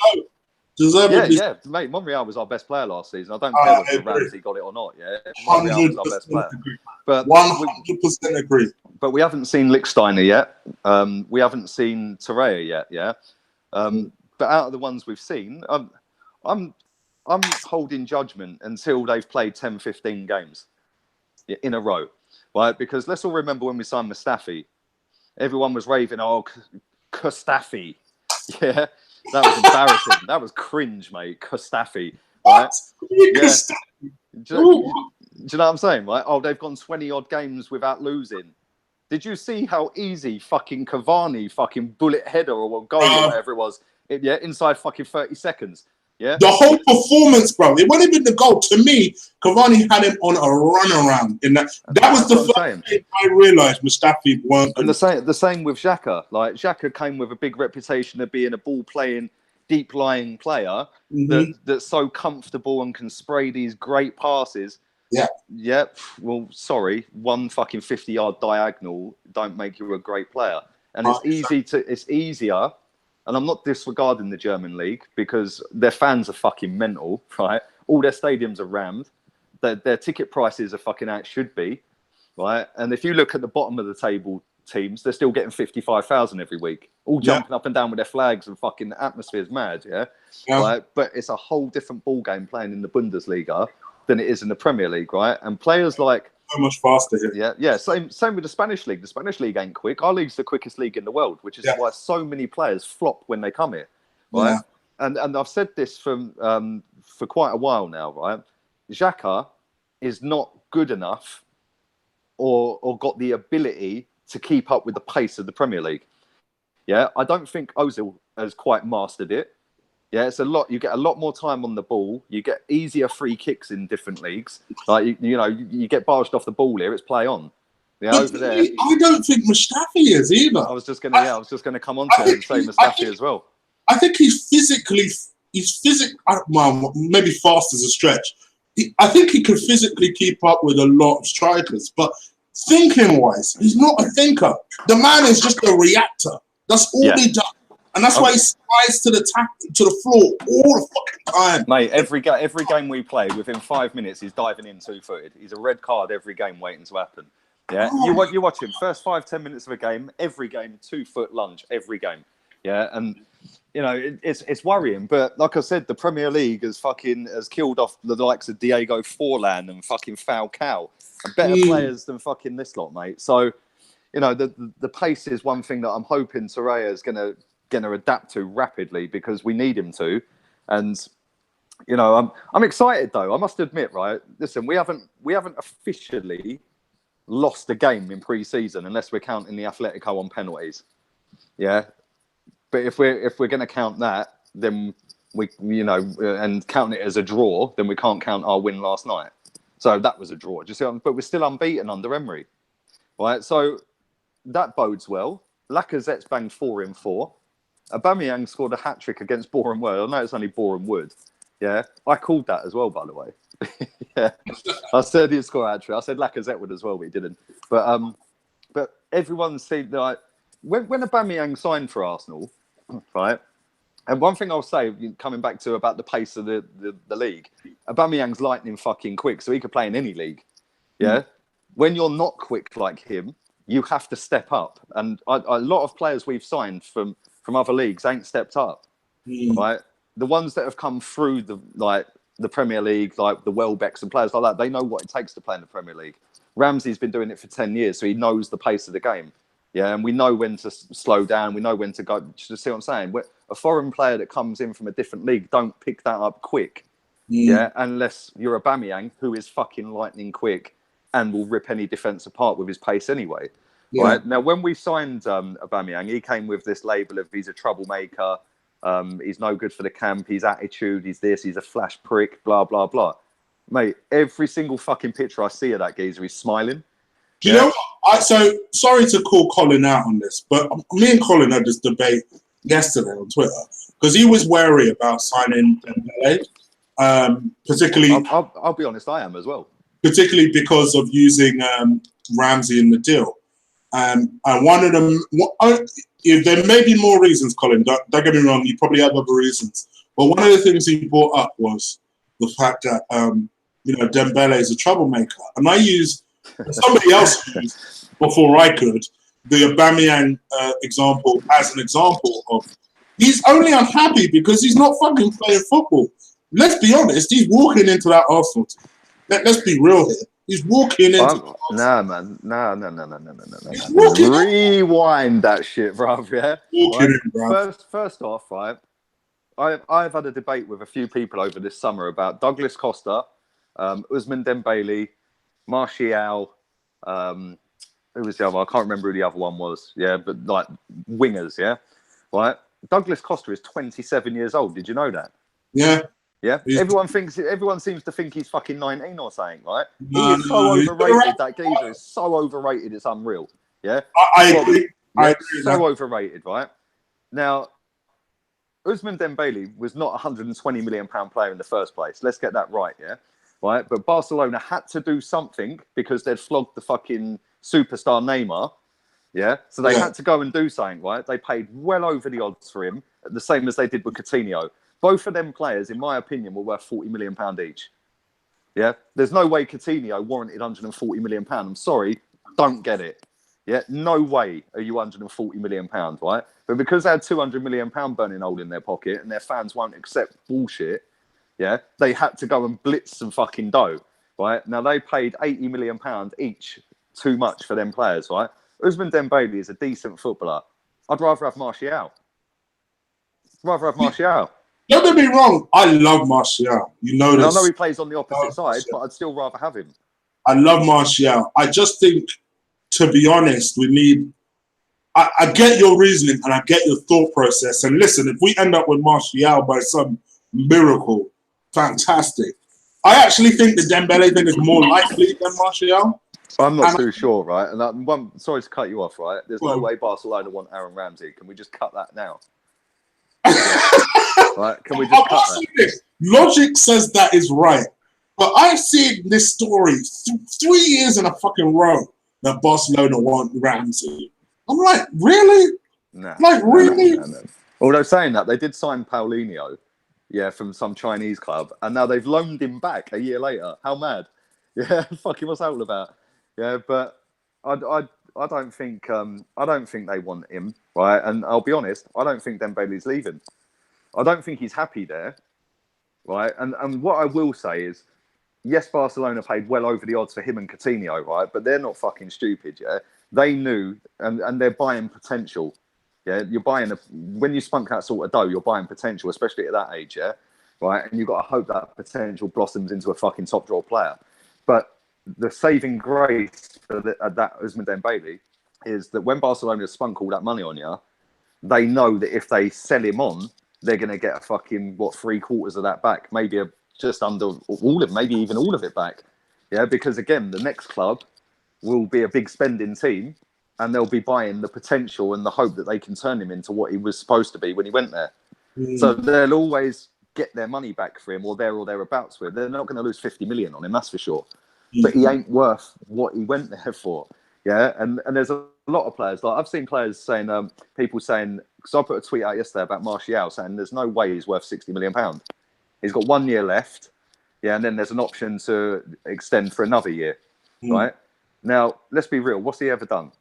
Yeah, mate. Monreal was our best player last season. I don't care whether Ramsey got it or not. Yeah, Monreal was our best player. But 100% agree. But we haven't seen Lichtsteiner yet. We haven't seen Torreira yet. Yeah. But out of the ones we've seen, I'm holding judgment until they've played 10, 15 games in a row, right? Because let's all remember when we signed Mustafi, everyone was raving, "Oh, Mustafi." Yeah. That was embarrassing. That was cringe, mate. Mustafi. Right? Yeah. Do you know what I'm saying? Right? Oh, they've gone 20-odd games without losing. Did you see how easy fucking Cavani fucking bullet header or goal or whatever it was? Inside fucking 30 seconds. Yeah. The whole performance, bro. It wasn't even the goal. To me, Cavani had him on a runaround in that. That was the first thing I realised Mustafi weren't. And the same with Xhaka. Like Xhaka came with a big reputation of being a ball-playing, deep-lying player that's so comfortable and can spray these great passes. Yeah. Yeah. Well, sorry, one fucking 50-yard diagonal don't make you a great player. And it's easier. And I'm not disregarding the German league because their fans are fucking mental, right? All their stadiums are rammed. Their ticket prices are fucking out should be, right? And if you look at the bottom of the table teams, they're still getting 55,000 every week, all jumping up and down with their flags and fucking the atmosphere's mad, yeah? Right? But it's a whole different ball game playing in the Bundesliga than it is in the Premier League, right? And players like so much faster here. Yeah. Same with the Spanish league. The Spanish league ain't quick. Our league's the quickest league in the world, which is why so many players flop when they come here, right? Yeah. And I've said this for quite a while now, right? Xhaka is not good enough or got the ability to keep up with the pace of the Premier League. Yeah, I don't think Ozil has quite mastered it. Yeah, it's a lot. You get a lot more time on the ball. You get easier free kicks in different leagues. Like you get barged off the ball here. It's play on. Yeah, over there. I don't think Mustafi is either. I was just gonna come on to it and say Mustafi as well. I think he's physically. Well, maybe fast as a stretch. I think he could physically keep up with a lot of strikers, but thinking wise, he's not a thinker. The man is just a reactor. That's all he does. And that's why he slides to the floor all the fucking time. Mate, every game we play, within 5 minutes, he's diving in 2-footed. He's a red card every game waiting to happen. Yeah, you watch him. First 5-10 minutes of a game, every game, 2-foot lunge, every game. Yeah, and you know it's worrying. But like I said, the Premier League has killed off the likes of Diego Forlan and fucking Falcao, and better players than fucking this lot, mate. So you know the pace is one thing that I'm hoping Torreira is going to adapt to rapidly because we need him to. And you know I'm excited though. I must admit, right? Listen, we haven't officially lost a game in pre-season unless we're counting the Atletico on penalties. Yeah, but if we're going to count that, then and count it as a draw, then we can't count our win last night. So that was a draw. Do you see? But we're still unbeaten under Emery, right? So that bodes well. Lacazette's banged 4 in 4. Aubameyang scored a hat-trick against Boreham Wood. I know it's only Boreham Wood. Yeah, I called that as well, by the way. Yeah, I said he'd score a hat-trick. I said Lacazette would as well, but he didn't. But everyone seemed like when Aubameyang signed for Arsenal, right? And one thing I'll say, coming back to about the pace of the league, Aubameyang's lightning fucking quick, so he could play in any league. Yeah, when you're not quick like him, you have to step up. And a lot of players we've signed from other leagues ain't stepped up, right? The ones that have come through the Premier League, like the Welbecks and players like that, they know what it takes to play in the Premier League. Ramsey's been doing it for 10 years, so he knows the pace of the game. Yeah, and we know when to slow down. We know when to go. You see what I'm saying? A foreign player that comes in from a different league don't pick that up quick. Yeah, unless you're Aubameyang, who is fucking lightning quick and will rip any defence apart with his pace anyway. Yeah. Right now, when we signed Aubameyang, he came with this label of he's a troublemaker. He's no good for the camp. His attitude. He's this. He's a flash prick. Blah blah blah. Mate, every single fucking picture I see of that geezer, he's smiling. Do you know what? So sorry to call Colin out on this, but me and Colin had this debate yesterday on Twitter because he was wary about signing Dembele, particularly. I'll be honest, I am as well. Particularly because of using Ramsey in the deal, and one of them. There may be more reasons, Colin. Don't get me wrong. You probably have other reasons, but one of the things he brought up was the fact that Dembele is a troublemaker, and I used. Somebody else used, before I could, the Aubameyang example as an example of he's only unhappy because he's not fucking playing football. Let's be honest, he's walking into that Arsenal team. Let's be real here. He's walking into No, man. No. Rewind that shit, bruv, yeah? Walking in, bruv. First off, right, I've had a debate with a few people over this summer about Douglas Costa, Ousmane Dembele, Martial, who was the other? I can't remember who the other one was. Yeah, but like wingers, yeah, right. Douglas Costa is 27 years old. Did you know that? Yeah. Yeah. Everyone seems to think he's fucking 19 or something, right? He is so overrated. That geezer is so overrated. It's unreal. Yeah. I agree. I agree. So overrated, right? Now, Ousmane Dembele was not a £120 million player in the first place. Let's get that right, yeah. Right, but Barcelona had to do something because they'd flogged the fucking superstar Neymar, yeah? So they had to go and do something, right? They paid well over the odds for him, the same as they did with Coutinho. Both of them players, in my opinion, were worth £40 million each. Yeah? There's no way Coutinho warranted £140 million. I'm sorry, don't get it. Yeah? No way are you £140 million, right? But because they had £200 million burning hole in their pocket and their fans won't accept bullshit, yeah, they had to go and blitz some fucking dough, right? Now, they paid £80 million each, too much for them players, right? Ousmane Dembele is a decent footballer. I'd rather have Martial. Don't get me wrong, I love Martial. You know this. I know he plays on the opposite side, but I'd still rather have him. I love Martial. I just think, to be honest, we need... I get your reasoning and I get your thought process. And listen, if we end up with Martial by some miracle... Fantastic. I actually think the Dembele thing is more likely than Martial. I'm not too sure, right? And sorry to cut you off, right? There's no way Barcelona want Aaron Ramsey. Can we just cut that now? Right? Can we just cut that? Logic says that is right. But I've seen this story 3 years in a fucking row that Barcelona want Ramsey. I'm like, really? No. Like, really? No. Although saying that, they did sign Paulinho. Yeah, from some Chinese club, and now they've loaned him back a year later. How mad? Yeah, fucking what's that all about? Yeah, but I don't think they want him, right? And I'll be honest, I don't think Dembele's leaving. I don't think he's happy there, right? And what I will say is, yes, Barcelona paid well over the odds for him and Coutinho, right? But they're not fucking stupid, yeah. They knew, and they're buying potential. Yeah, you're buying when you spunk that sort of dough, you're buying potential, especially at that age, yeah, right. And you've got to hope that potential blossoms into a fucking top draw player. But the saving grace for that Ousmane Dembele is that when Barcelona spunk all that money on you, they know that if they sell him on, they're going to get a fucking, what, 3/4 of that back. Maybe just under all of, maybe even all of it back. Yeah, because again, the next club will be a big spending team and they'll be buying the potential and the hope that they can turn him into what he was supposed to be when he went there. So they'll always get their money back for him or thereabouts with. They're not going to lose 50 million on him, that's for sure. But he ain't worth what he went there for. Yeah, and there's a lot of players. Like I've seen players saying, people saying, because I put a tweet out yesterday about Martial saying there's no way he's worth £60 million. He's got 1 year left. Yeah, and then there's an option to extend for another year. Right? Now, let's be real. What's he ever done?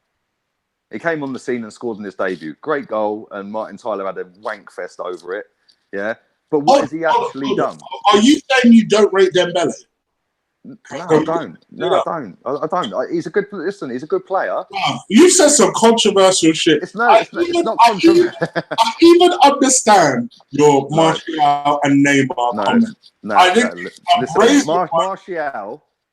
He came on the scene and scored in his debut. Great goal, and Martin Tyler had a wank fest over it. Yeah, but what has he actually done? Are you saying you don't rate Dembele? No, I don't. No, I don't. He's a good. Listen, he's a good player. You said some controversial shit. It's not controversial. I even understand your Martial and Neymar comment.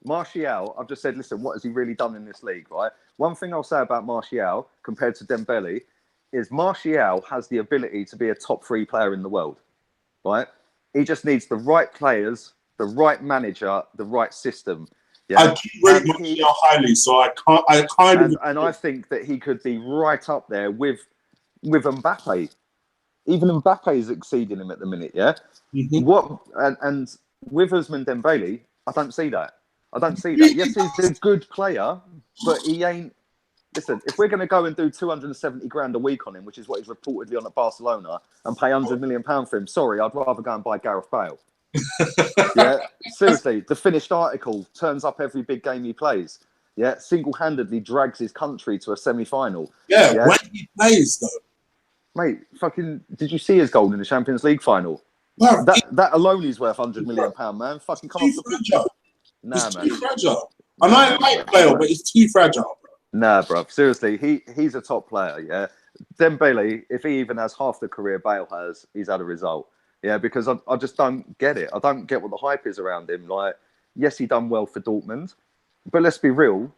Martial, I've just said, listen, what has he really done in this league, right? One thing I'll say about Martial compared to Dembele is Martial has the ability to be a top 3 player in the world, right? He just needs the right players, the right manager, the right system. Yeah? I do rate Martial highly, so I think that he could be right up there with Mbappe. Even Mbappe is exceeding him at the minute, yeah? And with Ousmane Dembele, I don't see that. Yes, he's a good player, but he ain't. Listen, if we're going to go and do 270 grand a week on him, which is what he's reportedly on at Barcelona, and pay £100 million for him, sorry, I'd rather go and buy Gareth Bale. Yeah, seriously, the finished article turns up every big game he plays. Yeah, single-handedly drags his country to a semi-final. Yeah, when he plays though, mate. Fucking, did you see his goal in the Champions League final? Well, that alone is worth £100 million, man. Fucking come off the pitch. Nah, man. Too fragile. And I like Bale, but he's too fragile. Nah, bro. Seriously, he's a top player, yeah. Dembele, if he even has half the career Bale has, he's had a result. Yeah, because I just don't get it. I don't get what the hype is around him. Like, yes, he done well for Dortmund, but let's be real.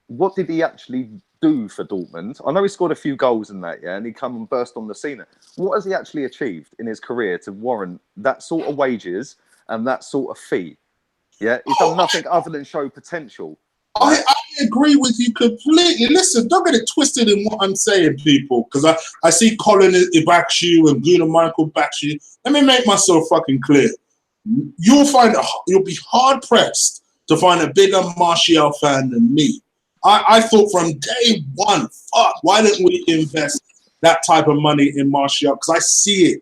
What did he actually do for Dortmund? I know he scored a few goals in that, yeah, and he come and burst on the scene. What has he actually achieved in his career to warrant that sort of wages and that sort of fee? Yeah, he's done nothing other than show potential. I agree with you completely. Listen, don't get it twisted in what I'm saying, people, because I see Colin backs you and Gunnar Michael backs you. Let me make myself fucking clear. You'll be hard pressed to find a bigger Martial fan than me. I thought from day one, fuck, why didn't we invest that type of money in Martial? Because I see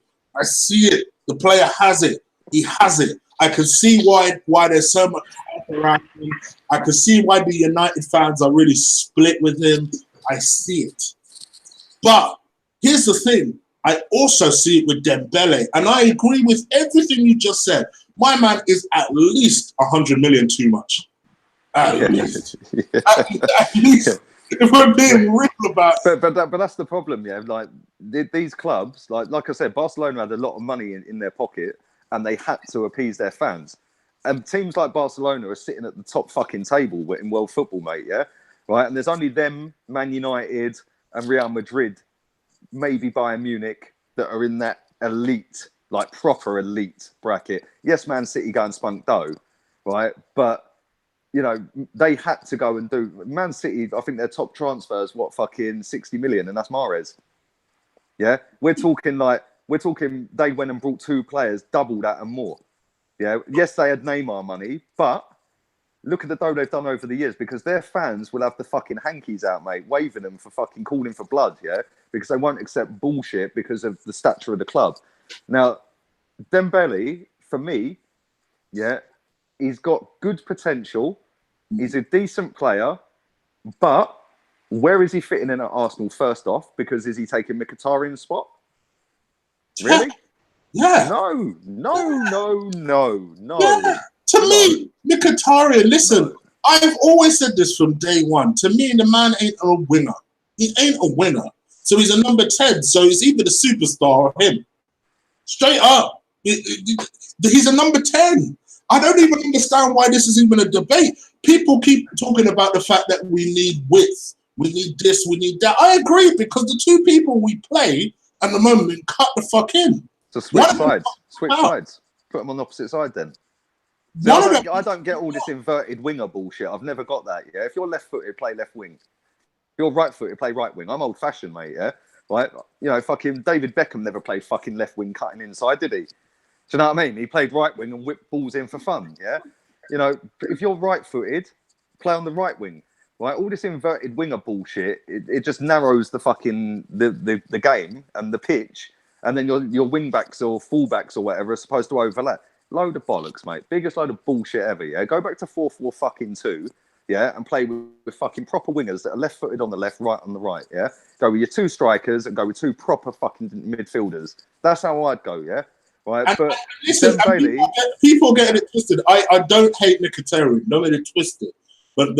it. The player has it. He has it. I can see why there's so much hype around him. I can see why the United fans are really split with him. I see it. But here's the thing. I also see it with Dembele. And I agree with everything you just said. My man is at least 100 million too much. At least. At least. If we're being real about it. But that's the problem, yeah. Like these clubs, like I said, Barcelona had a lot of money in their pocket, and they had to appease their fans. And teams like Barcelona are sitting at the top fucking table in world football, mate, yeah? Right? And there's only them, Man United and Real Madrid, maybe Bayern Munich, that are in that elite, like proper elite bracket. Yes, Man City go and spunk dough, right? But, you know, they had to go and do... Man City, I think their top transfer is, fucking 60 million, and that's Mahrez. Yeah? We're talking they went and brought 2 players, double that and more. Yeah, yes, they had Neymar money, but look at the dough they've done over the years, because their fans will have the fucking hankies out, mate, waving them for fucking calling for blood, yeah? Because they won't accept bullshit because of the stature of the club. Now, Dembele, for me, yeah, he's got good potential. He's a decent player, but where is he fitting in at Arsenal, first off? Because is he taking Mkhitaryan's spot? Really? Yeah. No. Yeah. To me, Mkhitaryan, listen, I've always said this from day one. To me, the man ain't a winner. He ain't a winner. So he's a number 10. So he's either the superstar or him. Straight up. He's a number 10. I don't even understand why this is even a debate. People keep talking about the fact that we need width. We need this, we need that. I agree, because the 2 people we play at the moment cut the fuck in. So switch One of them- sides. Switch Wow. sides. Put them on the opposite side then. See, One of them- I don't get all this inverted winger bullshit. I've never got that. Yeah, if you're left-footed, play left wing. If you're right-footed, play right wing. I'm old-fashioned, mate. Yeah, right. You know, fucking David Beckham never played fucking left wing cutting inside, did he? Do you know what I mean? He played right wing and whipped balls in for fun. Yeah, you know, if you're right-footed, play on the right wing. Right, all this inverted winger bullshit, it just narrows the fucking the game and the pitch, and then your wing backs or full backs or whatever are supposed to overlap. Load of bollocks, mate. Biggest load of bullshit ever. Yeah, go back to 4-4-2. Yeah, and play with fucking proper wingers that are left-footed on the left, right on the right. Yeah, go with your 2 strikers and go with 2 proper fucking midfielders. That's how I'd go. Yeah, right. And, but listen, Dembele, people getting it twisted. I don't hate Mkhitaryan. Don't get it twisted. But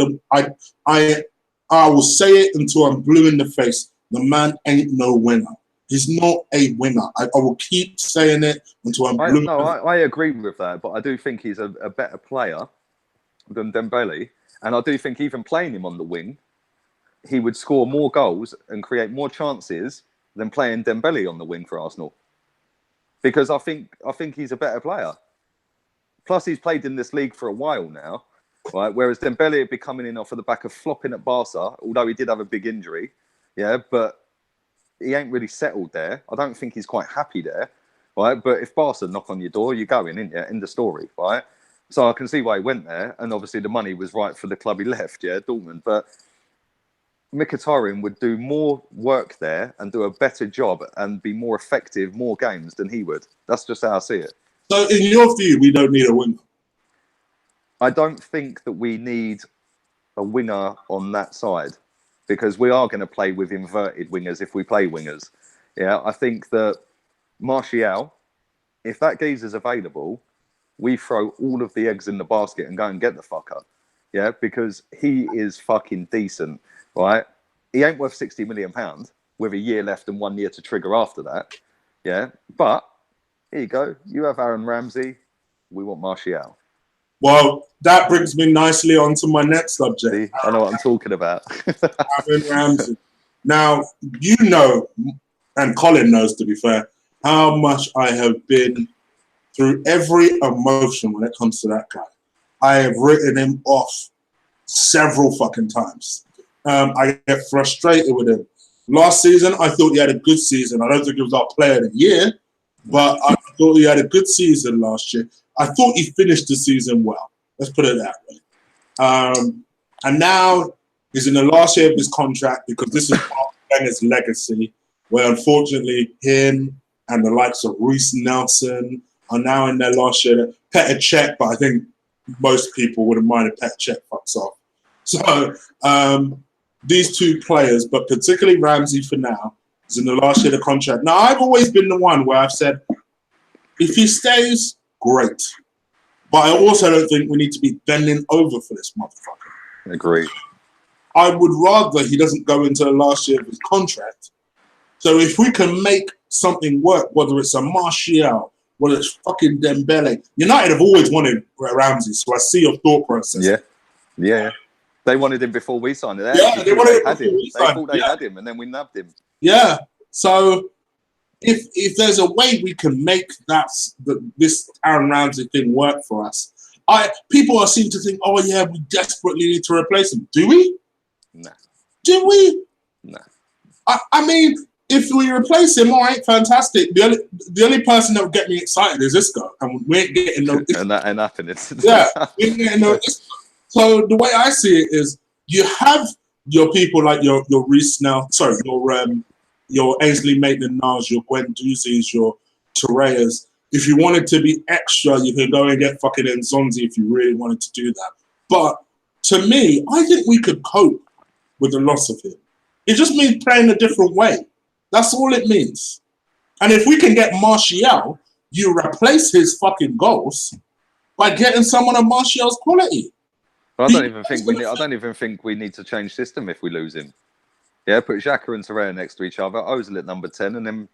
I will say it until I'm blue in the face. The man ain't no winner. He's not a winner. I will keep saying it until I'm blue. I agree with that, but I do think he's a better player than Dembele. And I do think even playing him on the wing, he would score more goals and create more chances than playing Dembele on the wing for Arsenal. Because I think he's a better player. Plus, he's played in this league for a while now, right? Whereas Dembele would be coming in off of the back of flopping at Barca, although he did have a big injury. Yeah, but he ain't really settled there. I don't think he's quite happy there, right? But if Barca knock on your door, you're going, ain't you? End of story, right? So I can see why he went there, and obviously the money was right for the club he left, yeah, Dortmund. But Mkhitaryan would do more work there and do a better job and be more effective, more games than he would. That's just how I see it. So, in your view, we don't need a winger. I don't think that we need a winger on that side because we are going to play with inverted wingers if we play wingers. Yeah, I think that Martial, if that geezer's available, we throw all of the eggs in the basket and go and get the fucker. Yeah, because he is fucking decent, right? He ain't worth £60 million with a year left and 1 year to trigger after that. Yeah, but here you go. You have Aaron Ramsey. We want Martial. Well, that brings me nicely onto my next subject. See, I know what I'm talking about. Aaron Ramsey. Now, you know, and Colin knows, to be fair, how much I have been through every emotion when it comes to that guy. I have written him off several fucking times. I get frustrated with him. Last season, I thought he had a good season. I don't think he was our player of the year, but I thought he had a good season last year. I thought he finished the season well. Let's put it that way. And now he's in the last year of his contract because this is part of Wenger's legacy, where unfortunately him and the likes of Reece Nelson are now in their last year. Petr Cech, but I think most people wouldn't mind if Petr Cech fucks off. So these 2 players, but particularly Ramsey for now, is in the last year of the contract. Now, I've always been the one where I've said, if he stays, great. But I also don't think we need to be bending over for this motherfucker. Agree. I would rather he doesn't go into the last year of his contract. So if we can make something work, whether it's a Martial, whether it's fucking Dembele. United have always wanted Ramsey, so I see your thought process. Yeah. They wanted him before we signed him. They wanted him before we signed him. They thought they had him, and then we nabbed him. Yeah. So if there's a way we can make this Aaron Ramsey thing work for us, people seem to think, oh yeah, we desperately need to replace him. Do we? No. Do we? No. I mean, if we replace him, all right, fantastic. The only person that would get me excited is this guy, and we ain't getting no. And that ain't happening. Yeah, we ain't getting no. So the way I see it is, you have your people like your Reece now. Sorry, your Ainsley Maitland-Niles, your Guendouzi's, your Torreiras. If you wanted to be extra, you could go and get fucking Nzonzi if you really wanted to do that. But to me, I think we could cope with the loss of him. It just means playing a different way. That's all it means. And if we can get Martial, you replace his fucking goals by getting someone of Martial's quality. I don't even think we need to change system if we lose him. Yeah, put Xhaka and Torreira next to each other, Ozil at number 10, and then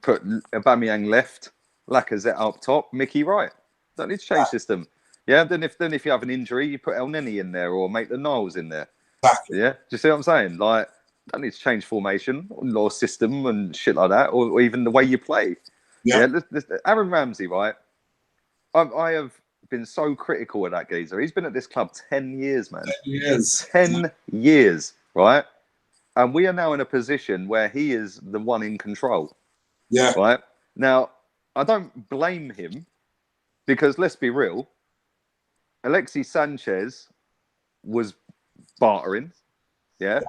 put Aubameyang left, Lacazette up top, Mickey right. Don't need to change system. Yeah, then if you have an injury, you put El Neni in there or make the Niles in there. Exactly. Yeah, do you see what I'm saying? Like, don't need to change formation or system and shit like that, or even the way you play. Yeah. Aaron Ramsey, right? I have been so critical of that geezer. He's been at this club 10 years, man. 10 years. 10 years, right? And we are now in a position where he is the one in control. Yeah. Right? Now, I don't blame him because let's be real, Alexis Sanchez was bartering. Yeah.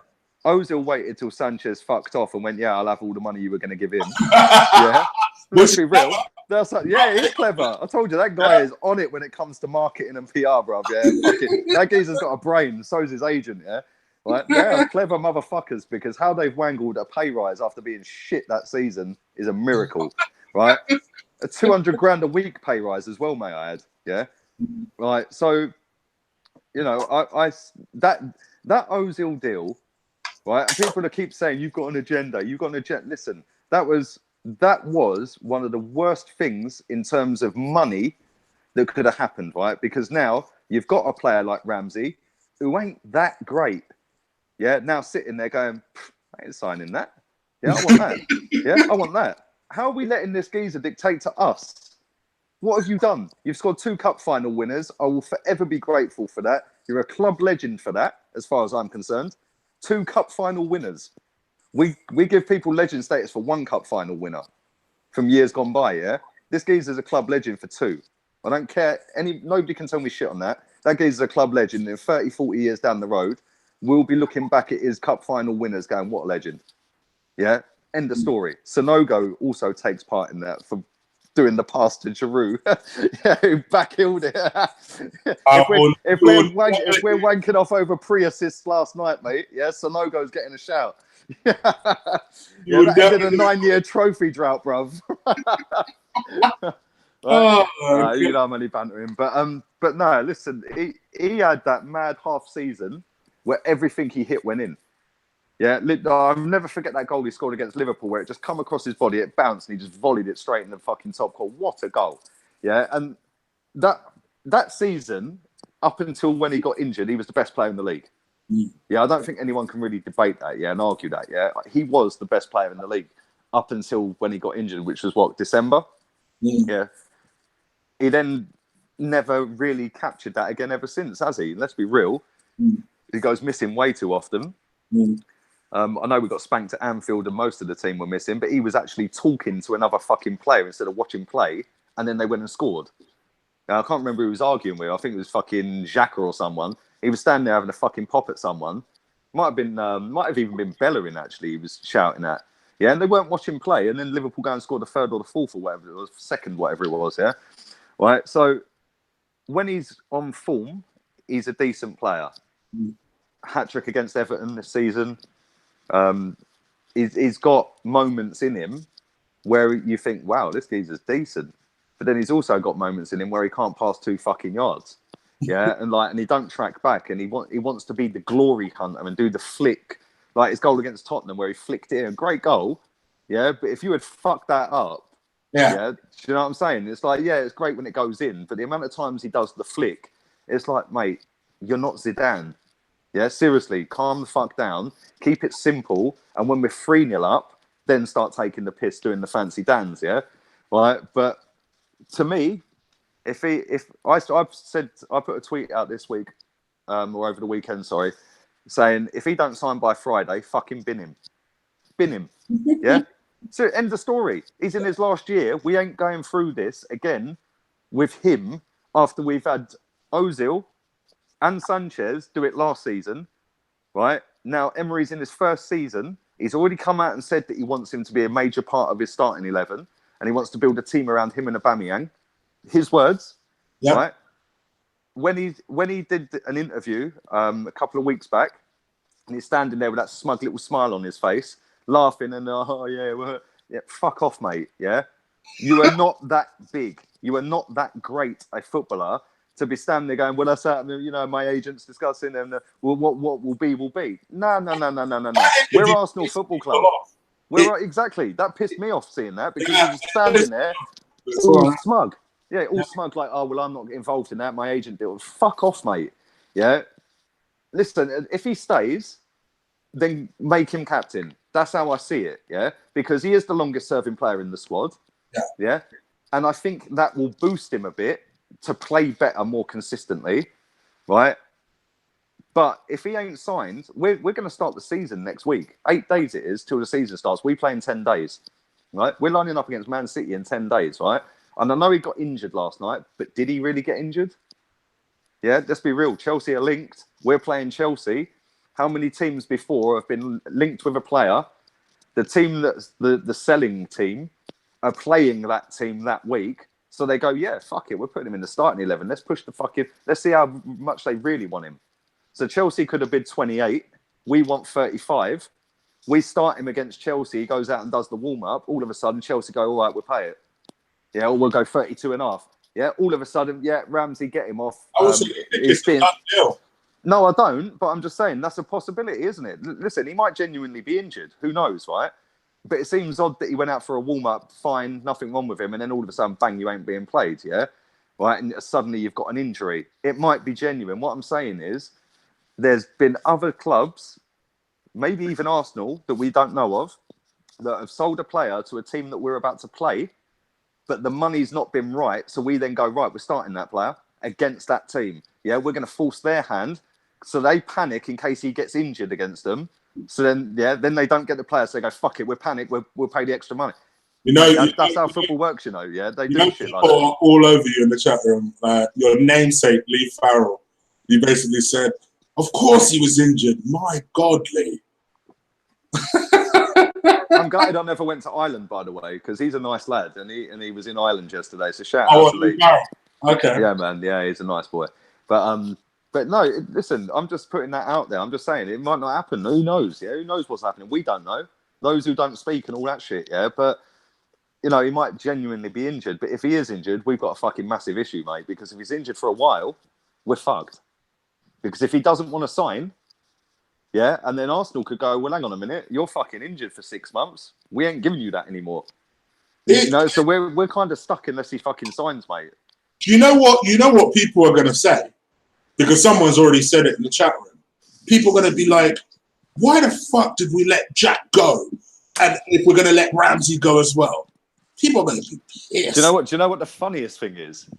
Ozil waited till Sanchez fucked off and went, yeah, I'll have all the money you were going to give him. Yeah. Let's be real. That's like, yeah, he's clever. I told you, that guy is on it when it comes to marketing and PR, bro. Yeah. That geezer's got a brain. So's his agent, yeah. Right? They're clever motherfuckers because how they've wangled a pay rise after being shit that season is a miracle, right? A 200 grand a week pay rise as well, may I add. Yeah. Right. So, you know, that Ozil deal, right? And people that keep saying you've got an agenda, you've got an agenda. Listen, that was one of the worst things in terms of money that could have happened, right? Because now you've got a player like Ramsey who ain't that great. Yeah, now sitting there going, I ain't signing that. Yeah, I want that. Yeah, I want that. How are we letting this geezer dictate to us? What have you done? You've scored 2 cup final winners. I will forever be grateful for that. You're a club legend for that, as far as I'm concerned. 2 cup final winners. We give people legend status for 1 cup final winner from years gone by, yeah? This geezer's a club legend for 2. I don't care. Nobody can tell me shit on that. That geezer's a club legend. In 30, 40 years down the road, we'll be looking back at his cup final winners going, what a legend. Yeah? End of story. Sonogo also takes part in that for doing the pass to Giroud. Yeah, who backheeled it. if we're wanking off over pre-assists last night, mate, yeah, Sonogo's getting a shout. Yeah, that ended a 9-year trophy drought, bruv. Right? You know I'm only bantering. But no, listen, he had that mad half season where everything he hit went in. Yeah, I'll never forget that goal he scored against Liverpool where it just come across his body, it bounced, and he just volleyed it straight in the fucking top corner. What a goal. Yeah, and that season, up until when he got injured, he was the best player in the league. Yeah, I don't think anyone can really debate that, yeah, and argue that, yeah. He was the best player in the league up until when he got injured, which was, what, December? Yeah. He then never really captured that again ever since, has he? Let's be real. He goes missing way too often. I know we got spanked at Anfield and most of the team were missing, but he was actually talking to another fucking player instead of watching play, and then they went and scored. Now, I can't remember who he was arguing with. I think it was fucking Xhaka or someone. He was standing there having a fucking pop at someone. Might have even been Bellerin, actually, he was shouting at. Yeah, and they weren't watching play, and then Liverpool go and score the 3rd or the 4th or whatever it was, 2nd, whatever it was, yeah? Right, so when he's on form, he's a decent player. Hat-trick against Everton this season. He's got moments in him where you think, wow, this geezer's decent. But then he's also got moments in him where he can't pass 2 fucking yards. Yeah, and he don't track back, and he wants to be the glory hunter and do the flick, like his goal against Tottenham where he flicked it in. A great goal, yeah. But if you had fucked that up, yeah, do you know what I'm saying? It's like, yeah, it's great when it goes in, but the amount of times he does the flick, it's like, mate, you're not Zidane. Yeah, seriously, calm the fuck down, keep it simple, and when we're 3-0 up, then start taking the piss, doing the fancy dance, yeah? Right? But to me, I put a tweet out this week, or over the weekend, sorry, saying if he don't sign by Friday, fucking bin him. Bin him. Yeah? So end the story. He's in his last year. We ain't going through this again with him after we've had Ozil and Sanchez do it last season, right? Now, Emery's in his 1st season. He's already come out and said that he wants him to be a major part of his starting 11, and he wants to build a team around him and Aubameyang. His words, right? When he did an interview a couple of weeks back, and he's standing there with that smug little smile on his face, laughing and, fuck off, mate, yeah? You are not that big. You are not that great a footballer to be standing there going, well, that's happening, you know, my agent's discussing, and what will be, will be. No. We're Arsenal Football Club. Exactly. That pissed me off seeing that, because he was standing there all smug. Yeah, all smug, like, oh, well, I'm not involved in that. My agent did. Fuck off, mate. Yeah. Listen, if he stays, then make him captain. That's how I see it, yeah? Because he is the longest serving player in the squad, yeah? And I think that will boost him a bit to play better more consistently, right? But if he ain't signed, we're going to start the season next week. 8 days it is till the season starts. We play in 10 days, right? We're lining up against Man City in 10 days, right? And I know he got injured last night, but did he really get injured? Yeah, let's be real. Chelsea are linked. We're playing Chelsea. How many teams before have been linked with a player? The team that's the selling team are playing that team that week. So they go, yeah, fuck it. We're putting him in the starting 11. Let's push the fucking... Let's see how much they really want him. So Chelsea could have bid 28. We want 35. We start him against Chelsea. He goes out and does the warm-up. All of a sudden, Chelsea go, all right, we'll pay it. Yeah, or we'll go 32 and a half. Yeah, all of a sudden, yeah, Ramsey, get him off. I was it's a done deal. No, I don't. But I'm just saying that's a possibility, isn't it? Listen, he might genuinely be injured. Who knows, right? But it seems odd that he went out for a warm-up, fine, nothing wrong with him, and then all of a sudden, bang, you ain't being played, yeah? Right, and suddenly you've got an injury. It might be genuine. What I'm saying is there's been other clubs, maybe even Arsenal, that we don't know of, that have sold a player to a team that we're about to play, but the money's not been right, so we then go, right, we're starting that player against that team. Yeah, we're going to force their hand, so they panic in case he gets injured against them. So then, yeah, then they don't get the player, so they go, fuck it, we're panicked, we'll pay the extra money. You know, that's how football works, you know, yeah? They do shit like that. that. All over you in the chat room, your namesake, Lee Farrell, you basically said, of course he was injured. My God, Lee. I'm gutted I never went to Ireland, by the way, because he's a nice lad, and he was in Ireland yesterday. So shout out to Lee. Okay. Yeah, man. Yeah, he's a nice boy. But no, listen, I'm just putting that out there. I'm just saying it might not happen. Who knows? Yeah, who knows what's happening? We don't know. Those who don't speak and all that shit. Yeah, but you know, he might genuinely be injured. But if he is injured, we've got a fucking massive issue, mate. Because if he's injured for a while, we're fucked. Because if he doesn't want to sign. Yeah, and then Arsenal could go, well, hang on a minute, you're fucking injured for 6 months. We ain't giving you that anymore. You know, so we're kind of stuck unless he fucking signs, mate. Do you know what? You know what people are going to say? Because someone's already said it in the chat room. People are going to be like, why the fuck did we let Jack go? And if we're going to let Ramsey go as well? People are going to be pissed. Do you know what the funniest thing is?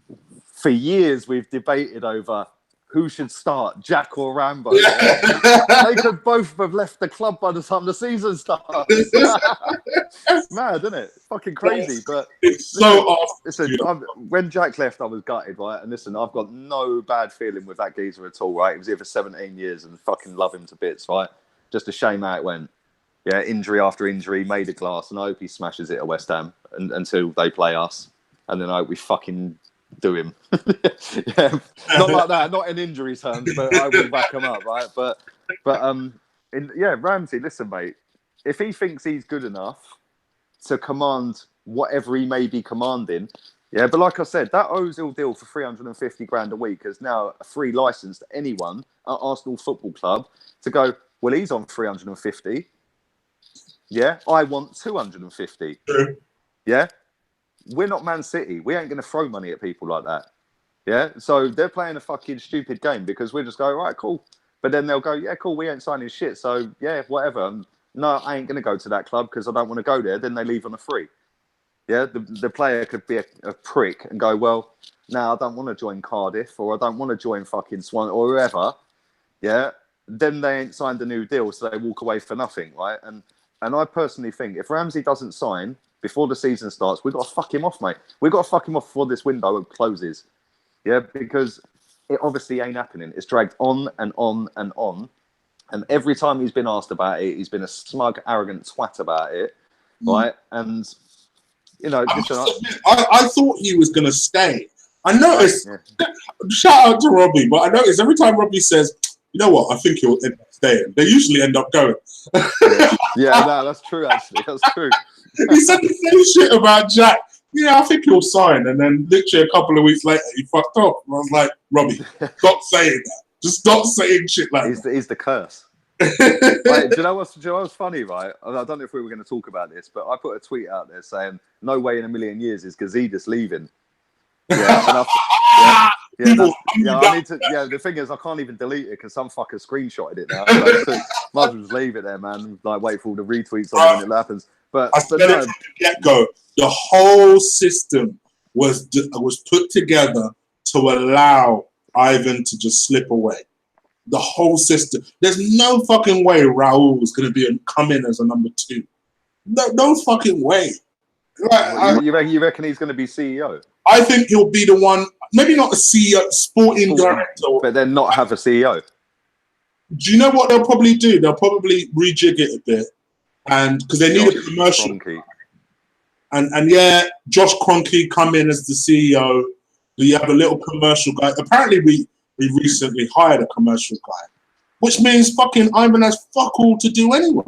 For years, we've debated over who should start, Jack or Rambo. Yeah? They could both have left the club by the time the season starts. Mad, isn't it? Fucking crazy. But it's so listen, when Jack left, I was gutted, right? And listen, I've got no bad feeling with that geezer at all, right? He was here for 17 years and fucking love him to bits, right? Just a shame how it went. Yeah, injury after injury, made of glass, and I hope he smashes it at West Ham until they play us. And then I hope we fucking do him. Yeah, not like that, not in injury terms, but I will back him up, right? But Ramsey, listen, mate, if he thinks he's good enough to command whatever he may be commanding, yeah, but like I said, that Ozil deal for 350 grand a week is now a free license to anyone at Arsenal Football Club to go, well, he's on 350. Yeah, I want 250. True. Yeah. We're not Man City. We ain't going to throw money at people like that. Yeah? So they're playing a fucking stupid game because we just go, right, cool. But then they'll go, yeah, cool, we ain't signing shit. So, yeah, whatever. No, I ain't going to go to that club because I don't want to go there. Then they leave on a free. Yeah? The player could be a prick and go, well, no, I don't want to join Cardiff or I don't want to join fucking Swan or whoever. Yeah? Then they ain't signed a new deal, so they walk away for nothing, right? And I personally think if Ramsey doesn't sign before the season starts, we've got to fuck him off, mate. We've got to fuck him off before this window closes. Yeah, because it obviously ain't happening. It's dragged on and on and on. And every time he's been asked about it, he's been a smug, arrogant twat about it, right? And, you know... I thought he was going to stay. I noticed... Yeah. Shout out to Robbie, but I noticed every time Robbie says, you know what, I think he'll end up staying, they usually end up going. Yeah, no, that's true, actually. That's true. He said the same shit about Jack. Yeah, I think he'll sign. And then literally a couple of weeks later, he fucked off. And I was like, Robbie, stop saying that. Just stop saying shit like that. He's the curse. Wait, do you know what's funny, right? I don't know if we were going to talk about this, but I put a tweet out there saying, no way in a million years is Gazidis leaving. Yeah, Yeah, I need to. Yeah, the thing is, I can't even delete it because some fucker screenshotted it now. So might as well just leave it there, man. Like, wait for all the retweets on it when it happens. But I said it from the get-go. The whole system was put together to allow Ivan to just slip away. The whole system. There's no fucking way Raul was going to come in as a number 2. No fucking way. Like, you reckon he's going to be CEO? I think he'll be the one. Maybe not a CEO, sporting director, but then not have a CEO. Do you know what they'll probably do? They'll probably rejig it a bit, and because they need a commercial. Kroenke. And yeah, Josh Kroenke come in as the CEO. You have a little commercial guy. Apparently, we recently hired a commercial guy, which means fucking Ivan has fuck all to do anyway.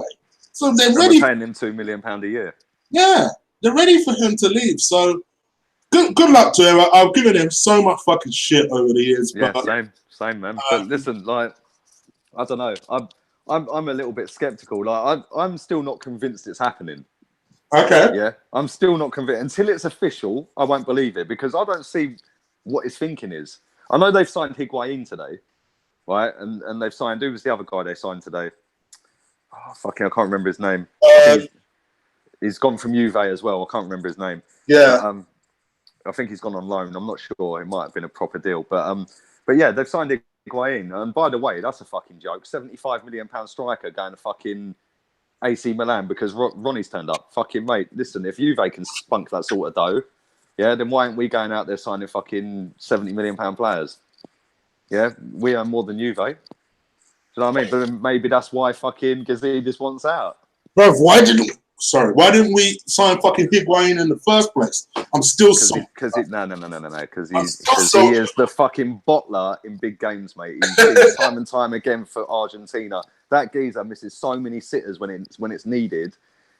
So they're ready. We're paying him £2 million a year. Yeah, they're ready for him to leave. So good luck to him. I've given him so much fucking shit over the years. Yeah, same, man. But listen, like, I don't know. I'm a little bit skeptical. Like, I'm still not convinced it's happening. Okay. Yeah, I'm still not convinced until it's official. I won't believe it because I don't see what his thinking is. I know they've signed Higuain today, right? And they've signed. Who was the other guy they signed today? Oh, fucking, I can't remember his name. He's gone from Juve as well. I can't remember his name. Yeah. But, I think he's gone on loan. I'm not sure. It might have been a proper deal, but yeah, they've signed Higuain. And by the way, that's a fucking joke. £75 million striker going to fucking AC Milan because Ronnie's turned up. Fucking mate, listen, if Juve can spunk that sort of dough, yeah, then why aren't we going out there signing fucking £70 million players? Yeah, we earn more than Juve. Do you know what I mean? But maybe that's why fucking Gazidis wants out. Bro, why didn't we sign fucking Higuain in the first place? I'm still so... Because no. Because he is the fucking bottler in big games, mate. He's been time and time again for Argentina. That geezer misses so many sitters when it's needed.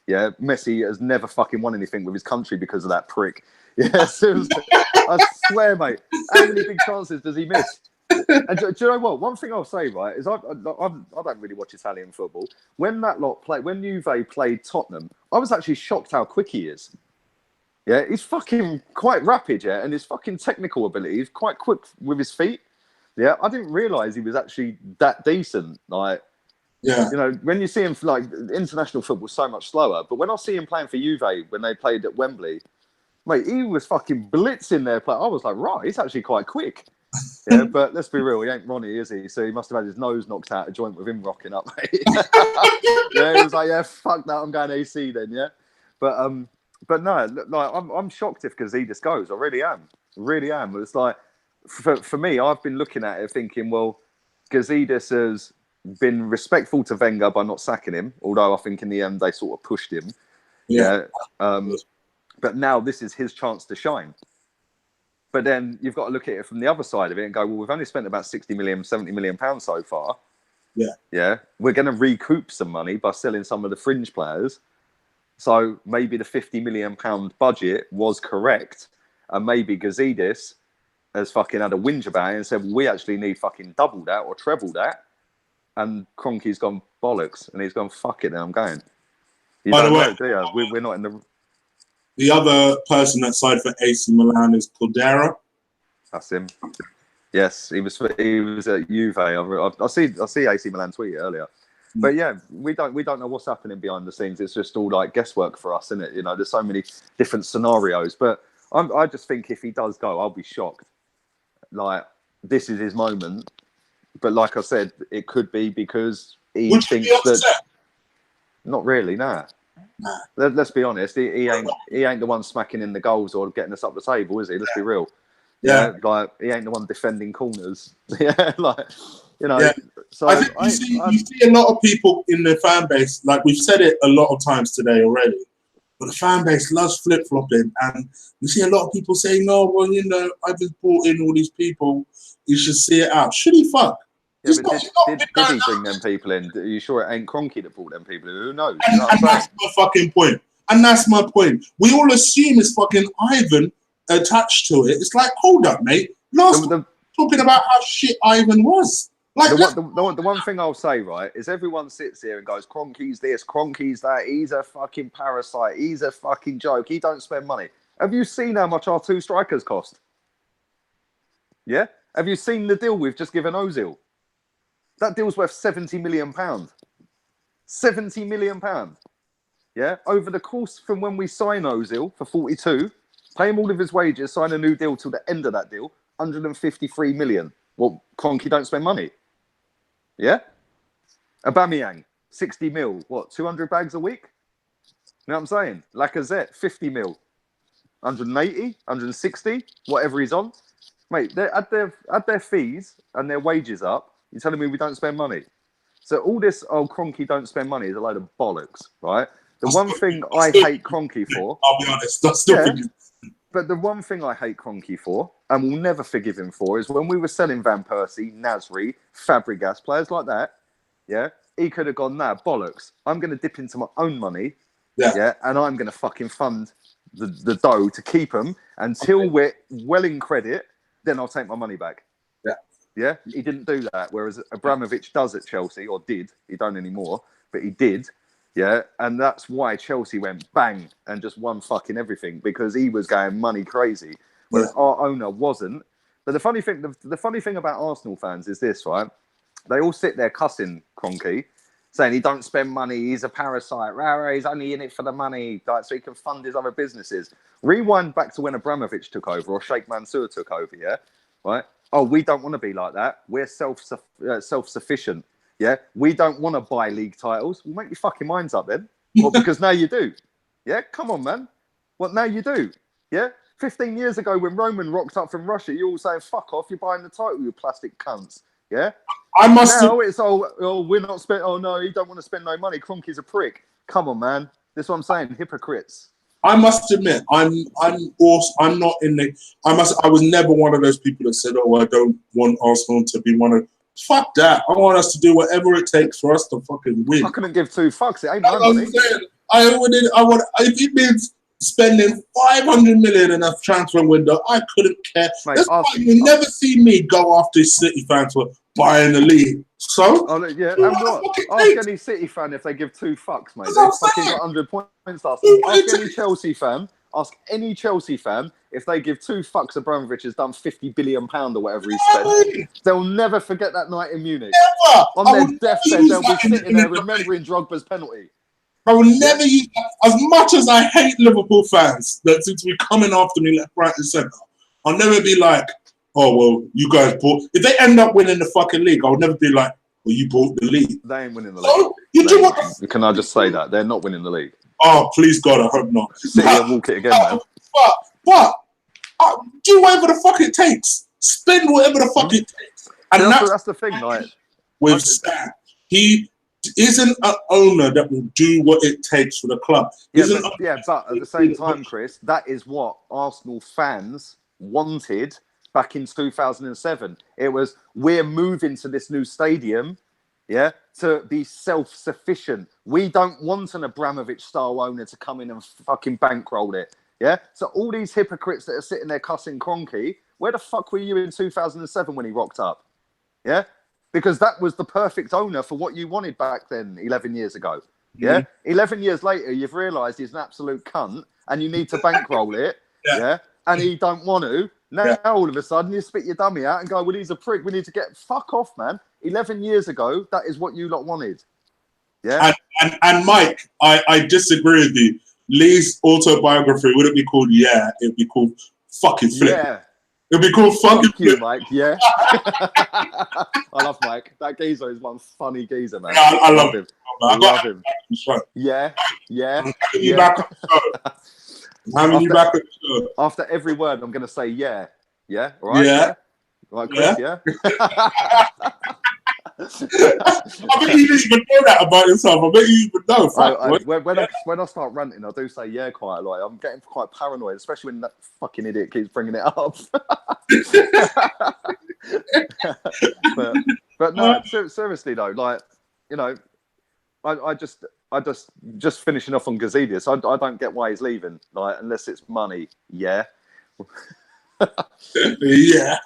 Yeah, Messi has never fucking won anything with his country because of that prick. Yeah, seriously. I swear, mate. How many big chances does he miss? And do you know what? One thing I'll say, right, is I don't really watch Italian football. When that lot played, when Juve played Tottenham, I was actually shocked how quick he is. Yeah, he's fucking quite rapid, yeah, and his fucking technical ability is quite quick with his feet. Yeah, I didn't realise he was actually that decent. Like, yeah, you know, when you see him like international football, so much slower. But when I see him playing for Juve when they played at Wembley, mate, he was fucking blitzing their play. I was like, right, he's actually quite quick. Yeah, but let's be real, he ain't Ronnie, is he? So he must have had his nose knocked out a joint with him rocking up, mate. Yeah, he was like, yeah, fuck that, I'm going AC then, yeah. But no, like I'm shocked if Gazidis goes. I really am. But it's like for me, I've been looking at it thinking, well, Gazidis has been respectful to Wenger by not sacking him, although I think in the end they sort of pushed him. Yeah. But now this is his chance to shine. But then you've got to look at it from the other side of it and go, well, we've only spent about 60 million, 70 million pounds so far. Yeah. Yeah. We're going to recoup some money by selling some of the fringe players. So maybe the 50 million pound budget was correct. And maybe Gazidis has fucking had a whinge about it and said, well, we actually need fucking double that or treble that. And Kroenke's gone bollocks. And he's gone, fuck it, then I'm going. You By don't the way, know, do you? We're not in the... The other person that signed for AC Milan is Torreira. That's him. Yes, he was at Juve. I see AC Milan tweet it earlier. But yeah, we don't know what's happening behind the scenes. It's just all like guesswork for us, isn't it? You know, there's so many different scenarios. But I just think if he does go, I'll be shocked. Like, this is his moment. But like I said, it could be because he thinks that. Not really, nah. Let's be honest. He ain't the one smacking in the goals or getting us up the table, is he? Let's be real. Yeah. Like, he ain't the one defending corners. Yeah, like, you know. Yeah. So I think you see a lot of people in the fan base, like we've said it a lot of times today already, but the fan base loves flip-flopping, and you see a lot of people saying, no, well, you know, I've just brought in all these people, you should see it out. Should he fuck? Yeah, but did he bring them people in? Are you sure it ain't Kroenke that brought them people in? Who knows? You know what I'm saying? That's my fucking point. And that's my point. We all assume it's fucking Ivan attached to it. It's like, hold up, mate. Last time talking about how shit Ivan was. Like the one thing I'll say, right, is everyone sits here and goes, Kroenke's this, Kroenke's that, he's a fucking parasite, he's a fucking joke, he don't spend money. Have you seen how much our two strikers cost? Yeah? Have you seen the deal we've just given Ozil? That deal's worth £70 million. £70 million. Yeah? Over the course from when we sign Ozil for 42, pay him all of his wages, sign a new deal till the end of that deal, 153 million. Well, Kroenke don't spend money. Yeah? Aubameyang, 60 mil. What, 200 bags a week? You know what I'm saying? Lacazette, 50 mil. 180, 160, whatever he's on. Mate, they add their fees and their wages up. You're telling me we don't spend money? So all this, Kroenke don't spend money is a load of bollocks, right? The one thing I hate Kroenke for... I'll be honest, that's still thinking. But the one thing I hate Kroenke for, and will never forgive him for, is when we were selling Van Persie, Nasri, Fabregas, players like that, yeah, he could have gone, nah, bollocks. I'm going to dip into my own money, yeah, and I'm going to fucking fund the dough to keep them until we're well in credit, then I'll take my money back. Yeah. Yeah, he didn't do that, whereas Abramovich does at Chelsea, or did. He don't anymore, but he did. Yeah, and that's why Chelsea went bang and just won fucking everything, because he was going money crazy, whereas our owner wasn't. But the funny thing about Arsenal fans is this, right? They all sit there cussing Kroenke, saying he don't spend money, he's a parasite, rah, he's only in it for the money, like, so he can fund his other businesses. Rewind back to when Abramovich took over, or Sheikh Mansour took over, yeah, right? Oh, we don't want to be like that. We're self-sufficient. Yeah, we don't want to buy league titles. Well, make your fucking minds up then. Well, because now you do. Yeah, come on, man. Well, now you do. Yeah, 15 years ago when Roman rocked up from Russia, you all saying, fuck off, you're buying the title, you plastic cunts. Yeah? Now it's, we're not spending, oh no, you don't want to spend no money. Kroenke's a prick. Come on, man. That's what I'm saying, hypocrites. I must admit, I was never one of those people that said, oh, I don't want Arsenal to be one of... Fuck that. I want us to do whatever it takes for us to fucking win. I couldn't give two fucks. It ain't my money. If it means spending 500 million in a transfer window, I couldn't care. Mate, that's why you never see me go after City fans for buying the league. So, yeah, and what? Ask any City fan if they give two fucks, mate. They've fucking got 100 points last season. Ask any Chelsea fan if they give two fucks. Abramovich has done £50 billion or whatever he spent. They'll never forget that night in Munich. Never. On their deathbed, they'll be sitting there remembering Drogba's penalty. I will never use, as much as I hate Liverpool fans that seem to be coming after me left, right, and centre. I'll never be like, oh, well, you guys bought... If they end up winning the fucking league, I'll never be like, well, you bought the league. They ain't winning the league. Can I just say that? They're not winning the league. Oh, please, God, I hope not. City will walk it again, man. But do whatever the fuck it takes. Spend whatever the fuck it takes. And that's the thing, like... With Stan, he isn't an owner that will do what it takes for the club. But at the same time, Chris, that is what Arsenal fans wanted back in 2007. It was, we're moving to this new stadium, yeah, to be self-sufficient. We don't want an Abramovich-style owner to come in and fucking bankroll it, yeah? So all these hypocrites that are sitting there cussing Kroenke, where the fuck were you in 2007 when he rocked up? Yeah? Because that was the perfect owner for what you wanted back then, 11 years ago. Yeah? 11 years later, you've realised he's an absolute cunt and you need to bankroll it, yeah? And he don't want to. Now, all of a sudden, you spit your dummy out and go, well, he's a prick. We need to get... Fuck off, man. 11 years ago, that is what you lot wanted. Yeah? And Mike, I disagree with you. Lee's autobiography wouldn't be called Yeah. It would be called Fucking Flip. Yeah. It would be called Fucking Fuck you, Flip. Mike. Yeah. I love Mike. That geezer is one funny geezer, man. Yeah, I love him. I love him. Yeah. Having you back at the show. After every word, I'm going to say yeah. Yeah? All right? Yeah. Right, Chris, yeah? I bet you didn't even know that about yourself. I bet you even know. When I start ranting, I do say yeah quite a lot. I'm getting quite paranoid, especially when that fucking idiot keeps bringing it up. but no, seriously though, like, you know, I just finishing off on Gazidis. I don't get why he's leaving, like, unless it's money. Yeah. Yeah.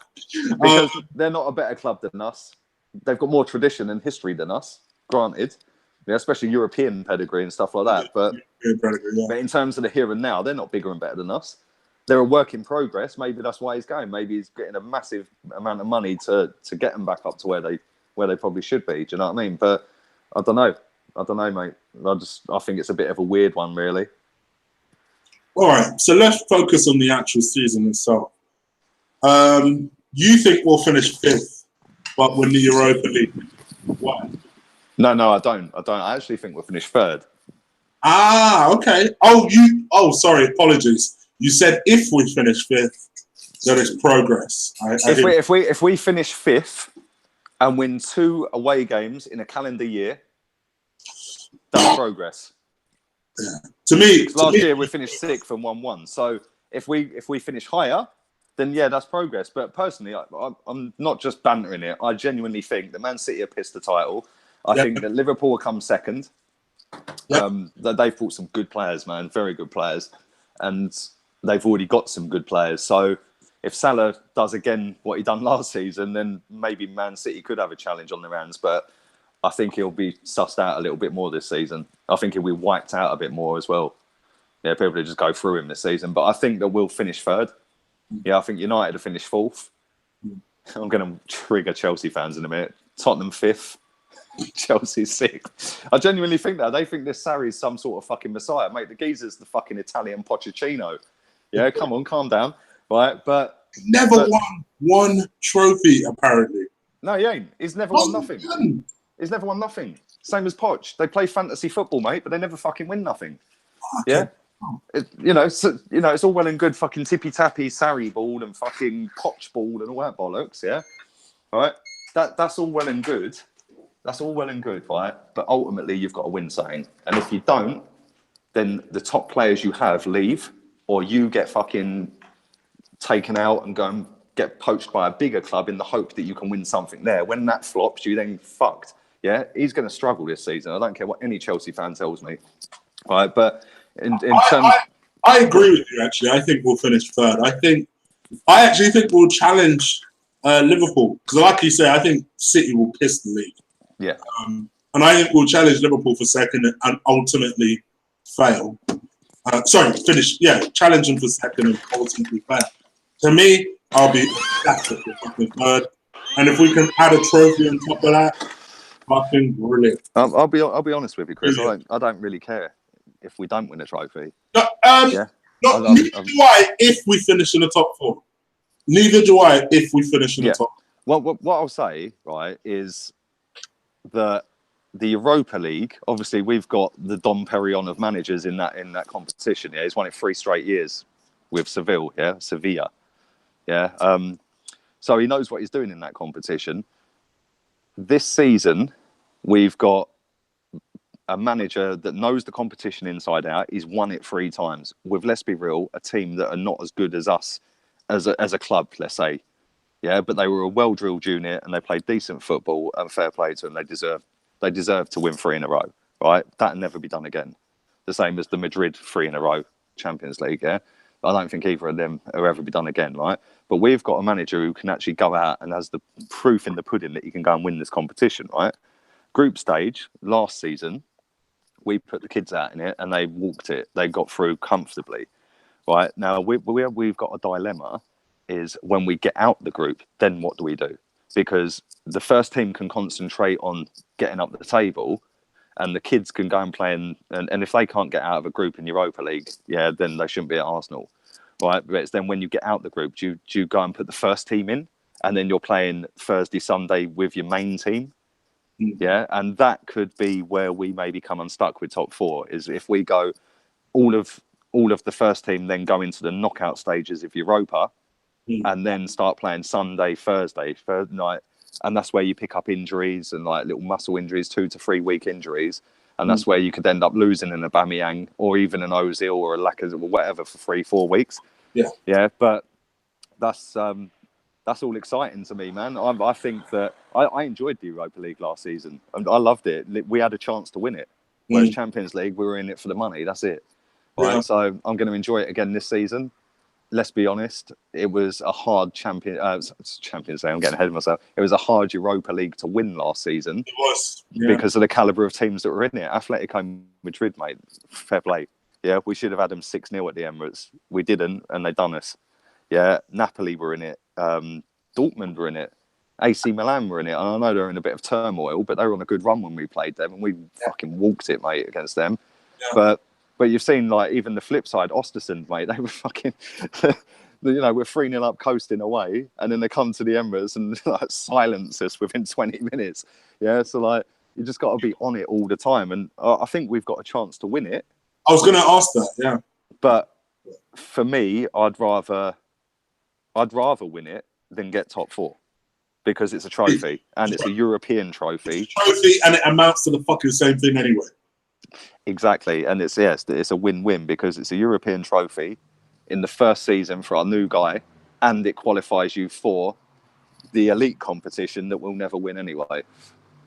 Because they're not a better club than us. They've got more tradition and history than us, granted. Yeah, especially European pedigree and stuff like that. But in terms of the here and now, they're not bigger and better than us. they're a work in progress. Maybe that's why he's going. Maybe he's getting a massive amount of money to get them back up to where they probably should be. Do you know what I mean? But I don't know, mate. I think it's a bit of a weird one, really. All right, so let's focus on the actual season itself. You think we'll finish 5th, but win the Europa League? Why? No, I don't. I actually think we'll finish 3rd. Ah, okay. Sorry, apologies. You said if we finish 5th, that is progress. If we finish 5th and win 2 away games in a calendar year, that's progress. Yeah. To me, last year we finished 6th and 1-1. So if we finish higher, then yeah, that's progress. But personally, I'm not just bantering it. I genuinely think that Man City have pissed the title. I think that Liverpool will come 2nd. They've brought some good players, man, very good players, and they've already got some good players. So if Salah does again what he done last season, then maybe Man City could have a challenge on their hands. But I think he'll be sussed out a little bit more this season. I think he'll be wiped out a bit more as well. Yeah, people will just go through him this season. But I think that we'll finish 3rd. Yeah, I think United will finish 4th. I'm going to trigger Chelsea fans in a minute. Tottenham 5th. Chelsea 6th. I genuinely think that. They think this Sarri's some sort of fucking messiah. Mate, the geezer's the fucking Italian Pochettino. Yeah, come on, calm down. Right, but... Never won one trophy, apparently. No, he ain't. He's never won nothing. He's never won nothing. Same as Poch. They play fantasy football, mate, but they never fucking win nothing. Yeah? It's all well and good fucking tippy-tappy Sarri ball and fucking Poch ball and all that bollocks, yeah? All right? That's all well and good. That's all well and good, right? But ultimately, you've got to win something. And if you don't, then the top players you have leave, or you get fucking taken out and go and get poached by a bigger club in the hope that you can win something there. When that flops, you then fucked. Yeah, he's going to struggle this season. I don't care what any Chelsea fan tells me. All right, but in terms... I agree with you, actually. I think we'll finish 3rd. I actually think we'll challenge Liverpool. Because like you say, I think City will piss the league. Yeah. And I think we'll challenge Liverpool for 2nd and ultimately fail. Finish. Yeah, challenge them for 2nd and ultimately fail. To me, I'll be ecstatic for fucking 3rd. And if we can add a trophy on top of that, fucking brilliant. I'll be honest with you, Chris. I don't really care if we don't win a trophy. Neither do I if we finish in the top 4. Neither do I if we finish in the top. Well, what I'll say, right, is that the Europa League, obviously, we've got the Dom Perignon of managers in that competition. Yeah, he's won it 3 straight years with Sevilla. Yeah, so he knows what he's doing in that competition. This season, we've got a manager that knows the competition inside out. He's won it 3 times with, let's be real, a team that are not as good as us as a club, let's say. Yeah, but they were a well-drilled unit and they played decent football and fair play to them. They deserve to win 3 in a row, right? That'll never be done again. The same as the Madrid 3 in a row Champions League, yeah? I don't think either of them will ever be done again, right? But we've got a manager who can actually go out and has the proof in the pudding that he can go and win this competition, right? Group stage, last season, we put the kids out in it and they walked it. They got through comfortably, right? Now, we've got a dilemma is when we get out the group, then what do we do? Because the first team can concentrate on getting up the table and the kids can go and play and if they can't get out of a group in Europa League, yeah, then they shouldn't be at Arsenal, right? But it's then when you get out the group, do you go and put the first team in and then you're playing Thursday, Sunday with your main team? Yeah, and that could be where we maybe come unstuck with top 4 is if we go all of the first team then go into the knockout stages of Europa and then start playing Sunday, Thursday, third night. And that's where you pick up injuries and like little muscle injuries, 2 to 3 week injuries. And that's where you could end up losing an Aubameyang or even an Ozil or a Lacazette or whatever for 3-4 weeks. Yeah. Yeah. But that's all exciting to me, man. I think that I enjoyed the Europa League last season. I loved it. We had a chance to win it. Whereas Champions League, we were in it for the money. That's it. Right. So I'm going to enjoy it again this season. Let's be honest, it was a hard Champions League. I'm getting ahead of myself. It was a hard Europa League to win last season. It was. Because of the calibre of teams that were in it. Atletico Madrid, mate, fair play. Yeah, we should have had them 6-0 at the Emirates. We didn't, and they done us. Yeah, Napoli were in it. Dortmund were in it. AC Milan were in it. And I know they're in a bit of turmoil, but they were on a good run when we played them, and we fucking walked it, mate, against them. Yeah. But you've seen, like, even the flip side, Ostersund, mate, they were fucking, we're 3-0 up coasting away, and then they come to the Emirates and like, silence us within 20 minutes. Yeah, so, like, you just got to be on it all the time. And I think we've got a chance to win it. I was going to ask that, yeah. But for me, I'd rather win it than get top 4. Because it's a trophy, and it's a European trophy. It's a trophy, and it amounts to the fucking same thing anyway. Exactly, and it's a win-win because it's a European trophy in the first season for our new guy, and it qualifies you for the elite competition that we'll never win anyway.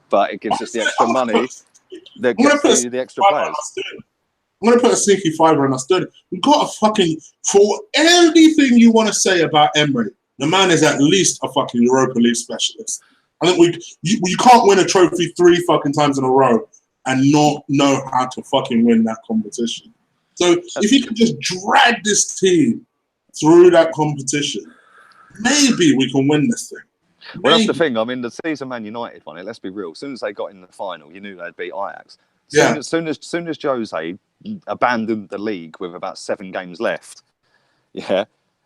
But it gives us the extra money that gets you the extra players. I'm going to put a sneaky fiver on us. We've got a fucking, for anything you want to say about Emery, the man is at least a fucking Europa League specialist. I think you can't win a trophy 3 fucking times in a row and not know how to fucking win that competition. So if you could just drag this team through that competition, maybe we can win this thing. Well, that's the thing. I mean, the season Man United won it. Let's be real. As soon as they got in the final, you knew they'd beat Ajax. As soon as Jose abandoned the league with about 7 games left,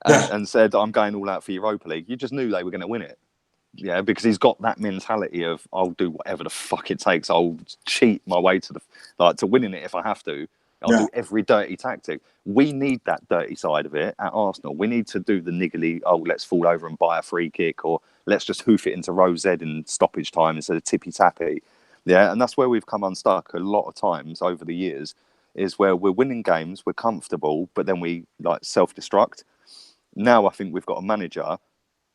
and said, I'm going all out for Europa League, you just knew they were going to win it. Yeah, because he's got that mentality of, I'll do whatever the fuck it takes. I'll cheat my way to winning it if I have to. I'll do every dirty tactic. We need that dirty side of it at Arsenal. We need to do the niggly, let's fall over and buy a free kick, or let's just hoof it into row Z in stoppage time instead of tippy-tappy. Yeah, and that's where we've come unstuck a lot of times over the years, is where we're winning games, we're comfortable, but then we self-destruct. Now I think we've got a manager,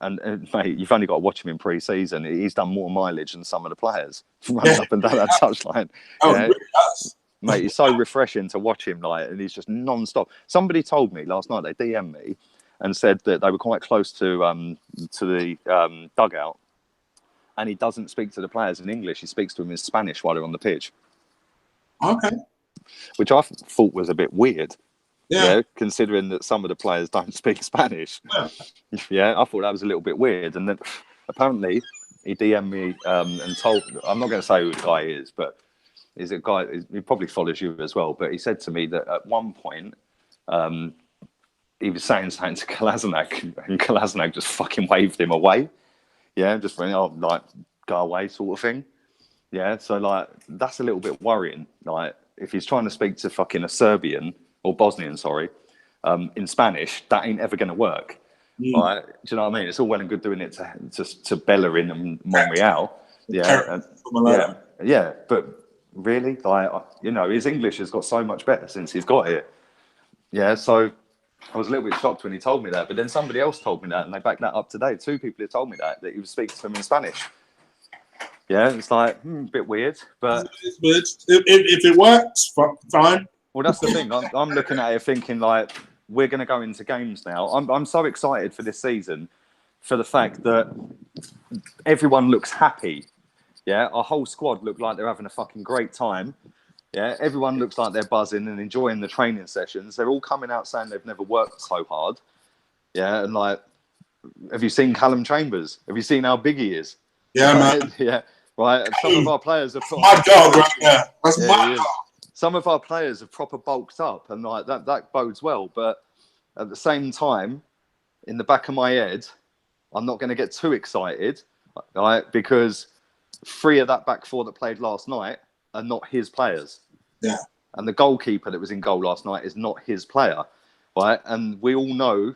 and mate, you've only got to watch him in pre-season. He's done more mileage than some of the players running up and down that touchline. Really does. Mate, it's so refreshing to watch him, and he's just non-stop. Somebody told me last night, they DM'd me and said that they were quite close to the dugout, and he doesn't speak to the players in English. He speaks to them in Spanish while they're on the pitch. Okay. Which I thought was a bit weird. Yeah, considering that some of the players don't speak Spanish. Yeah, I thought that was a little bit weird. And then apparently he DM'd me and told, I'm not going to say who the guy is, but he's a guy, he probably follows you as well, but he said to me that at one point he was saying something to Kolasinac, and Kolasinac just fucking waved him away. Yeah, just went, go away sort of thing. Yeah, so that's a little bit worrying. If he's trying to speak to fucking a Serbian, or Bosnian, sorry, in Spanish, that ain't ever going to work. Right? Do you know what I mean? It's all well and good doing it to Bellerin and Monreal. Yeah. But really, his English has got so much better since he's got here. Yeah, so I was a little bit shocked when he told me that. But then somebody else told me that, and they backed that up today. 2 people have told me that he was speaking to them in Spanish. Yeah, it's a bit weird, but it's weird. If it works, fine. Well, that's the thing. I'm looking at it thinking we're going to go into games now. I'm so excited for this season for the fact that everyone looks happy. Yeah, our whole squad look like they're having a fucking great time. Yeah, everyone looks like they're buzzing and enjoying the training sessions. They're all coming out saying they've never worked so hard. Yeah, and have you seen Callum Chambers? Have you seen how big he is? Yeah, man. Yeah, right. And some of our players have my dog right there. That's my dog. Some of our players have proper bulked up, and that bodes well. But at the same time, in the back of my head, I'm not going to get too excited, right? Because 3 of that back 4 that played last night are not his players. Yeah. And the goalkeeper that was in goal last night is not his player, right? And we all know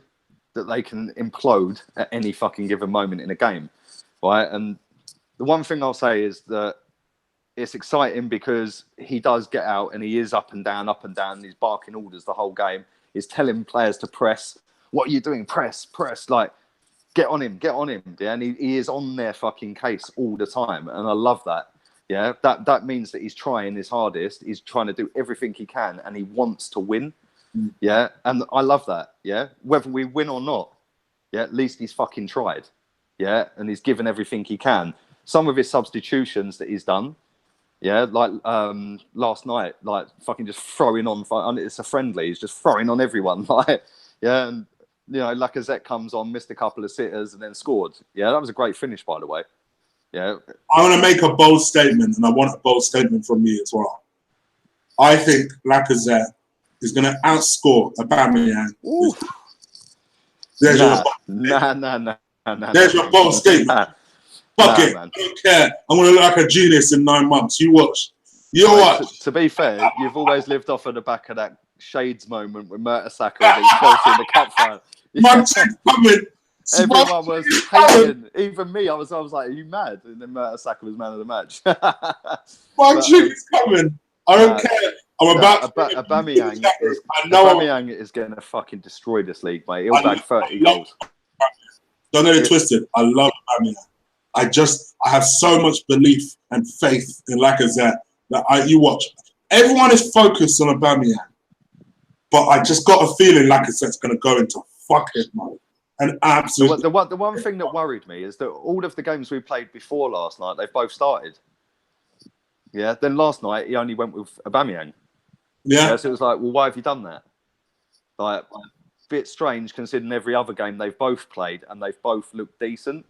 that they can implode at any fucking given moment in a game, right? And the one thing I'll say is that it's exciting because he does get out and he is up and down. He's barking orders the whole game. He's telling players to press. What are you doing? Press. Get on him. Yeah, and he is on their fucking case all the time. And I love that. Yeah, that means that he's trying his hardest. He's trying to do everything he can and he wants to win. Yeah, and I love that. Yeah, whether we win or not, yeah, at least he's fucking tried. Yeah, and he's given everything he can. Some of his substitutions that he's done, Yeah, like last night, like fucking just throwing on. It's a friendly. He's just throwing on everyone. Like, yeah, and you know, Lacazette comes on, missed a couple of sitters, and then scored. Yeah, that was a great finish, by the way. Yeah, I want to make a bold statement, and I want a bold statement from you as well. I think Lacazette is going to outscore Aubameyang. There's your There's your bold statement. Fuck it. Man. I don't care. I'm going to look like a genius in 9 months. You watch. You watch. To be fair, you've always lived off of the back of that Shades moment with Mertesacker against Chelsea in the cup final. My chick's coming. Everyone was hating. Even me, I was like, "Are you mad?" And then Mertesacker was man of the match. My chick is coming. I don't care. I'm about to. Aubameyang is going to fucking destroy this league, mate. He'll bag 30 goals. Don't get it twisted. I love Aubameyang. I have so much belief and faith in Lacazette that you watch. Everyone is focused on Aubameyang, but I just got a feeling Lacazette's going to go into fuckhead mode. And absolutely. The one thing that worried me is that all of the games we played before last night, they've both started. Yeah. Then last night he only went with Aubameyang. Yeah. So it was like, well, why have you done that? Like, a bit strange considering every other game they've both played and they've both looked decent.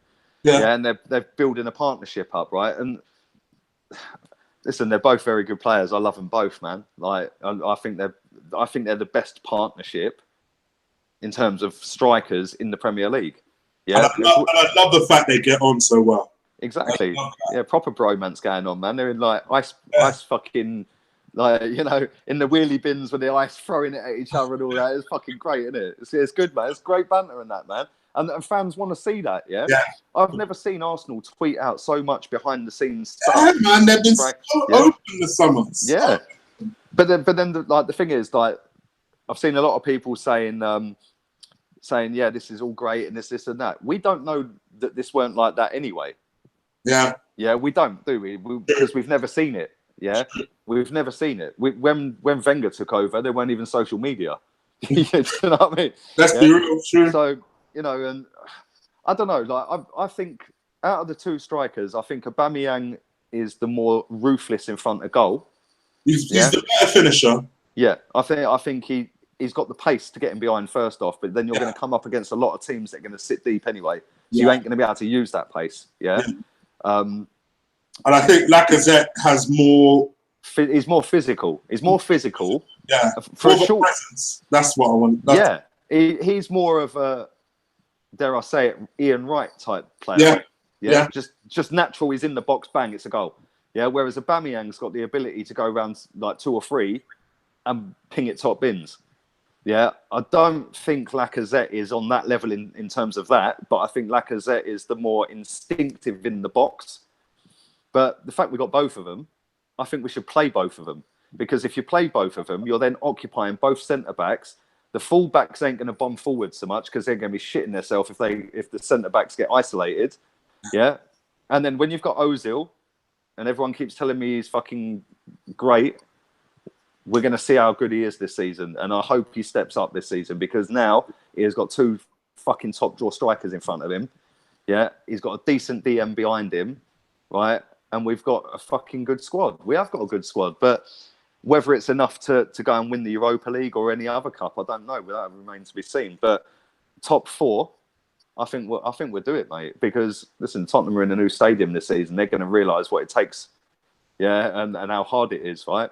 Yeah, and they're building a partnership up, right? And listen, they're both very good players. I love them both, man. Like, I think they're the best partnership in terms of strikers in the Premier League. Yeah, and I love the fact they get on so well. Exactly. Yeah, proper bromance going on, man. They're in like ice fucking, like, you know, in the wheelie bins with the ice throwing it at each other and all that. It's fucking great, isn't it? It's good, man. It's great banter in that, man. And fans want to see that, yeah? I've never seen Arsenal tweet out so much behind the scenes stuff. Yeah, man, they've been so open this summer. Yeah. But then the thing is, like, I've seen a lot of people saying, yeah, this is all great and this and that. We don't know that this weren't like that anyway. Yeah. Yeah, we don't, do we? Because we've never seen it. Yeah, we've never seen it. When Wenger took over, there weren't even social media. You know what I mean? That's the real truth. So, you know, and I don't know. Like, I think out of the two strikers, I think Aubameyang is the more ruthless in front of goal. He's the better finisher. Yeah, I think he's got the pace to get him behind first off, but then you're going to come up against a lot of teams that are going to sit deep anyway. So you ain't going to be able to use that pace. Yeah. And I think Lacazette has more. He's more physical. Yeah. For a short presence. That's what I want. He's more of a, dare I say it, Ian Wright type player. Yeah. Just natural. He's in the box, bang, it's a goal. Yeah. Whereas Aubameyang's got the ability to go around like 2 or 3 and ping it top bins. Yeah. I don't think Lacazette is on that level in terms of that, but I think Lacazette is the more instinctive in the box. But the fact we got both of them, I think we should play both of them. Because if you play both of them, you're then occupying both centre-backs. The full-backs ain't going to bomb forward so much because they're going to be shitting themselves if the centre-backs get isolated. Yeah. And then when you've got Ozil, and everyone keeps telling me he's fucking great, we're going to see how good he is this season. And I hope he steps up this season because now he has got 2 fucking top-draw strikers in front of him. Yeah. He's got a decent DM behind him, right? And we've got a fucking good squad. We have got a good squad, but whether it's enough to go and win the Europa League or any other cup, I don't know. That remains to be seen. But top 4, I think we'll do it, mate. Because listen, Tottenham are in a new stadium this season. They're going to realise what it takes, yeah, and how hard it is, right?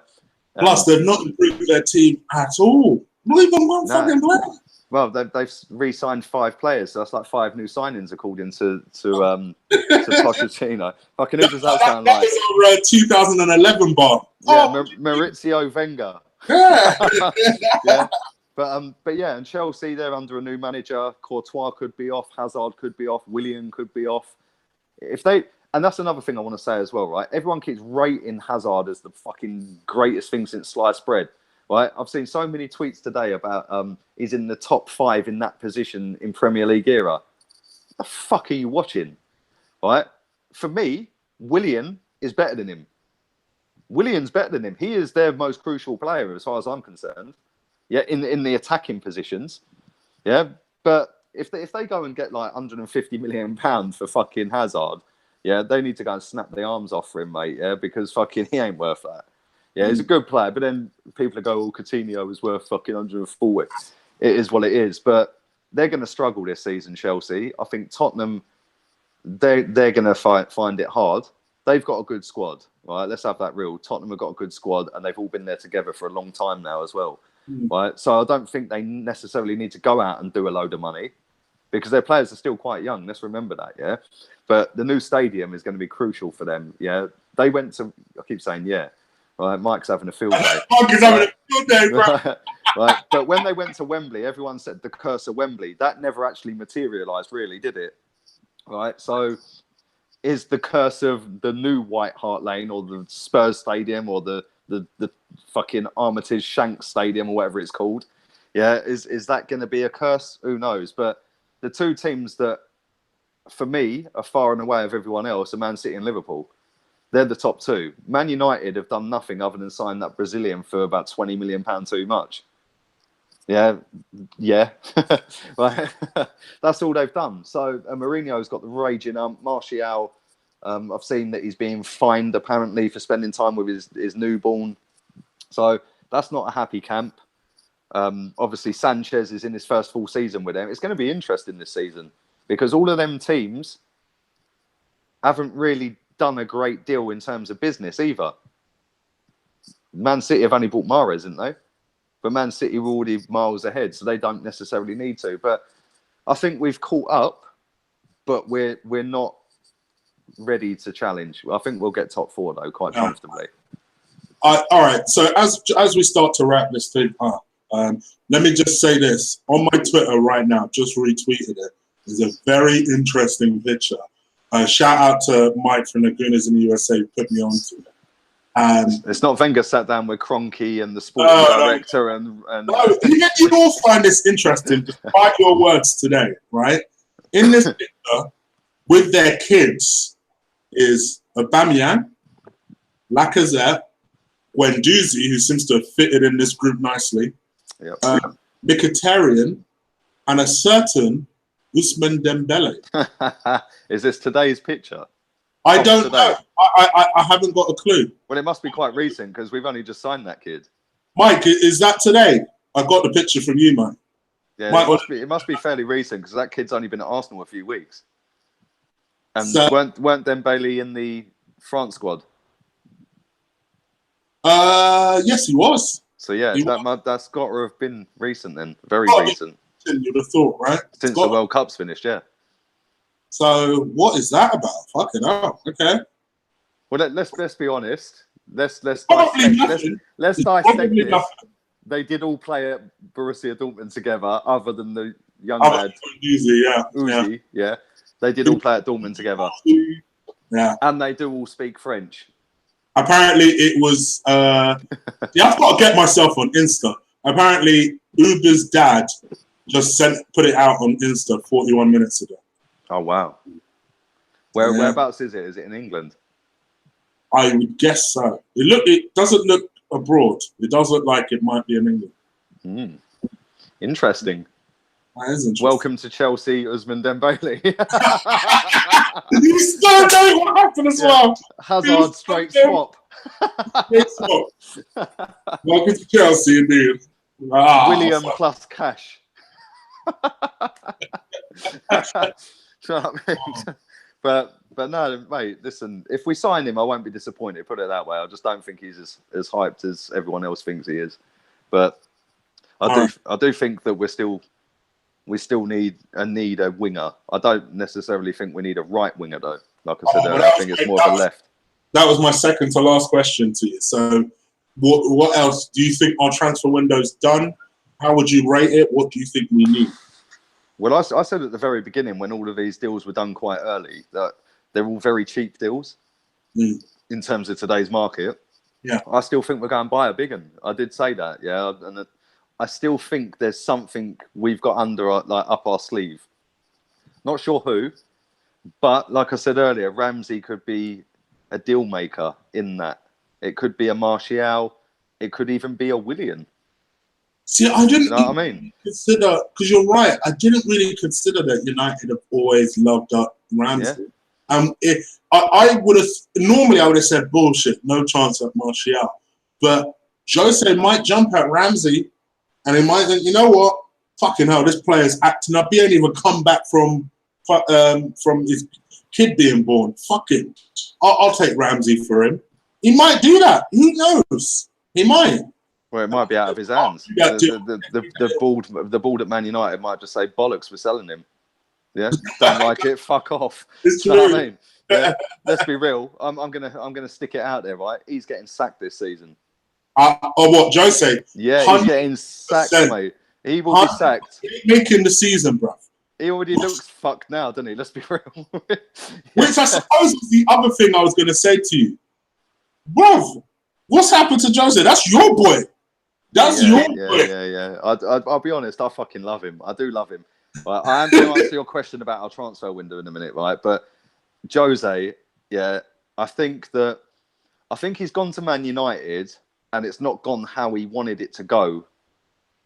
Plus, they've not improved their team at all. Not even one fucking player. Well, they've re-signed 5 players, so that's like 5 new signings according to Pochettino. Fucking who does that sound like? That was our 2011 bar. Yeah, Maurizio Wenger. Yeah. Yeah. But yeah, and Chelsea, they're under a new manager. Courtois could be off. Hazard could be off. Willian could be off. And that's another thing I want to say as well, right? Everyone keeps rating Hazard as the fucking greatest thing since sliced bread. Right, I've seen so many tweets today about he's in the top 5 in that position in Premier League era. What the fuck are you watching? Right, for me, Willian is better than him. Willian's better than him. He is their most crucial player as far as I'm concerned. Yeah, in the attacking positions. Yeah, but if they go and get like £150 million for fucking Hazard, Yeah, they need to go and snap the arms off for him, mate. Yeah, because fucking he ain't worth that. Yeah, he's a good player, but then people go, "Oh, Coutinho is worth fucking 140." It is what it is, but they're going to struggle this season. Chelsea, I think Tottenham, they're going to find it hard. They've got a good squad, right? Let's have that real. Tottenham have got a good squad, and they've all been there together for a long time now as well, right? So I don't think they necessarily need to go out and do a load of money because their players are still quite young. Let's remember that, yeah. But the new stadium is going to be crucial for them. Yeah, they went to. I keep saying, yeah. Right, Mike's having a field day. Mike is having a field day, bro. Right, but when they went to Wembley, everyone said the curse of Wembley. That never actually materialised, really, did it? Right, so is the curse of the new White Hart Lane or the Spurs Stadium or the fucking Armitage Shanks Stadium or whatever it's called? Yeah, is that going to be a curse? Who knows? But the two teams that, for me, are far and away of everyone else are Man City and Liverpool. They're the top two. Man United have done nothing other than sign that Brazilian for about £20 million too much. Yeah. Right. That's all they've done. So Mourinho's got the raging Martial. I've seen that he's being fined apparently for spending time with his newborn. So that's not a happy camp. Obviously, Sanchez is in his first full season with them. It's going to be interesting this season because all of them teams haven't really done a great deal in terms of business either. Man City have only bought Mahrez, haven't they? But Man City were already miles ahead, so they don't necessarily need to. But I think we've caught up, but we're not ready to challenge. I think we'll get top four though, quite comfortably. All right. So as we start to wrap this thing up, let me just say this on my Twitter right now. Just retweeted it. There's a very interesting picture. Shout out to Mike from the Gooners in the USA who put me onto it. It's not Wenger sat down with Kroenke and the sporting director and no, you all find this interesting despite your words today, right? In this picture, with their kids, is Aubameyang, Lacazette, Guendouzi, who seems to have fitted in this group nicely, Mkhitaryan, and a certain Ousmane Dembele. Is this today's picture? I don't know. I haven't got a clue. Well, it must be quite recent because we've only just signed that kid. Mike, is that today? I got the picture from you, Mike. Yeah, Mike, it must be fairly recent because that kid's only been at Arsenal a few weeks. And so, weren't Dembele in the France squad? Yes, he was. So yeah, that's got to have been recent then, very recent. You'd have thought, right? Since the World Cup's finished, yeah. So what is that about? Fucking hell. Okay. Well, let's be honest. Let's dissect this. They did all play at Borussia Dortmund together, other than the young lad Uzi, yeah. They did all play at Dortmund together. Yeah. And they do all speak French. Apparently it was I've got to get myself on Insta. Apparently Uber's dad just put it out on Insta 41 minutes ago. Oh wow. Whereabouts is it? Is it in England? I would guess so. It doesn't look abroad. It does look like it might be in England. Interesting. That is interesting. Welcome to Chelsea, Ousmane Dembele. You still know what happened as well. Hazard straight swap. Welcome to Chelsea, indeed. William plus cash. But no, mate, listen, if we sign him, I won't be disappointed, put it that way. I just don't think he's as hyped as everyone else thinks he is. But I do think that we still need a winger. I don't necessarily think we need a right winger though. Like I said earlier, I think it's more of a left. That was my second to last question to you. So what else? Do you think our transfer window's done? How would you rate it? What do you think we need? Well, I said at the very beginning when all of these deals were done quite early that they're all very cheap deals in terms of today's market. Yeah, I still think we're going to buy a big one. I did say that, yeah, and I still think there's something we've got up our sleeve. Not sure who, but like I said earlier, Ramsey could be a deal maker in that. It could be a Martial. It could even be a Willian. See, I didn't consider, because you're right, I didn't really consider that United have always loved up Ramsey. Yeah. I would have normally I would have said bullshit, no chance at Martial, but Jose might jump at Ramsey, and he might think, you know what, fucking hell, this player's acting up. He ain't even come back from his kid being born. Fuck it, I'll take Ramsey for him. He might do that. Who knows? He might. Well, it might be out of his hands. The board at Man United might just say bollocks. We're selling him. Yeah, don't like it. Fuck off. It's Do you know true. what I mean? Yeah. Let's be real. I'm gonna stick it out there, right? He's getting sacked this season. Or what, Jose? Yeah, 100%. he's getting sacked, mate. He will be sacked. He's making the season, bro. He already looks fucked now, doesn't he? Let's be real. Which I suppose is the other thing I was going to say to you. Bro, what's happened to Jose? That's your boy. That's your boy. Yeah. I'll be honest, I fucking love him. I do love him. Right, I am going to answer your question about our transfer window in a minute, right? But Jose, yeah, I think he's gone to Man United and it's not gone how he wanted it to go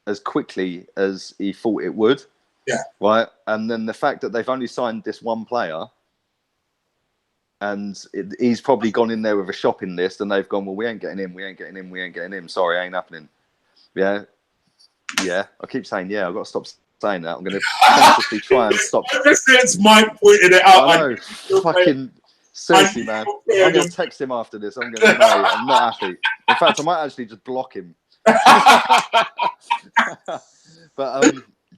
as quickly as he thought it would. Yeah. Right. And then the fact that they've only signed this one player and he's probably gone in there with a shopping list and they've gone, well, we ain't getting him. Sorry, ain't happening. Yeah. Yeah. I keep saying, yeah, I've got to stop saying that. I'm going to consciously try and stop. Ever since Mike pointed it out, I know. Fucking seriously, man. I'm going to text him after this. I'm going to say, I'm not happy. In fact, I might actually just block him.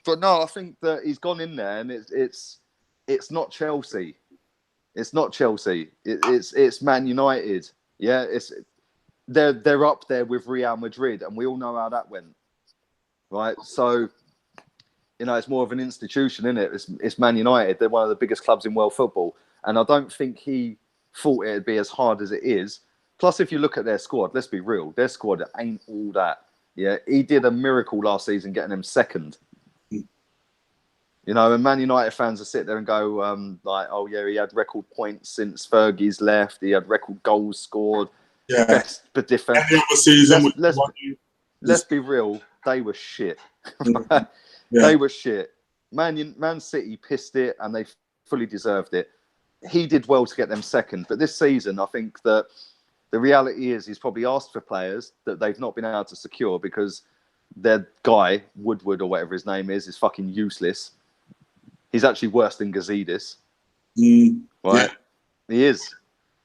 But no, I think that he's gone in there and it's not Chelsea. It's not Chelsea. It's Man United. Yeah, they're up there with Real Madrid, and we all know how that went, right? So, you know, it's more of an institution, isn't it? It's Man United. They're one of the biggest clubs in world football, and I don't think he thought it'd be as hard as it is. Plus, if you look at their squad, let's be real, their squad ain't all that. Yeah, he did a miracle last season getting them second. You know, and Man United fans will sit there and go, like, oh, yeah, he had record points since Fergie's left. He had record goals scored. Yeah. Best but defense. Every other season, let's be real. They were shit. Yeah. They were shit. Man City pissed it and they fully deserved it. He did well to get them second. But this season, I think that the reality is he's probably asked for players that they've not been able to secure because their guy, Woodward or whatever his name is fucking useless. He's actually worse than Gazidis. Right? Yeah. He is.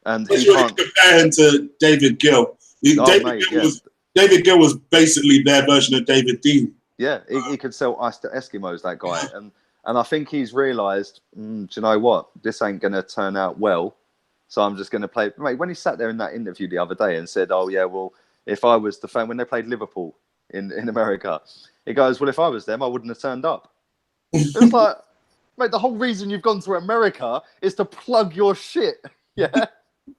And he can't compare him to David Gill. David Gill was basically their version of David Dean. Yeah, he could sell ice to Eskimos, that guy. And I think he's realised, do you know what? This ain't going to turn out well. So I'm just going to play. Mate, when he sat there in that interview the other day and said, oh, yeah, well, if I was the fan, when they played Liverpool in America, he goes, well, if I was them, I wouldn't have turned up. It's like, mate, the whole reason you've gone to America is to plug your shit. Yeah.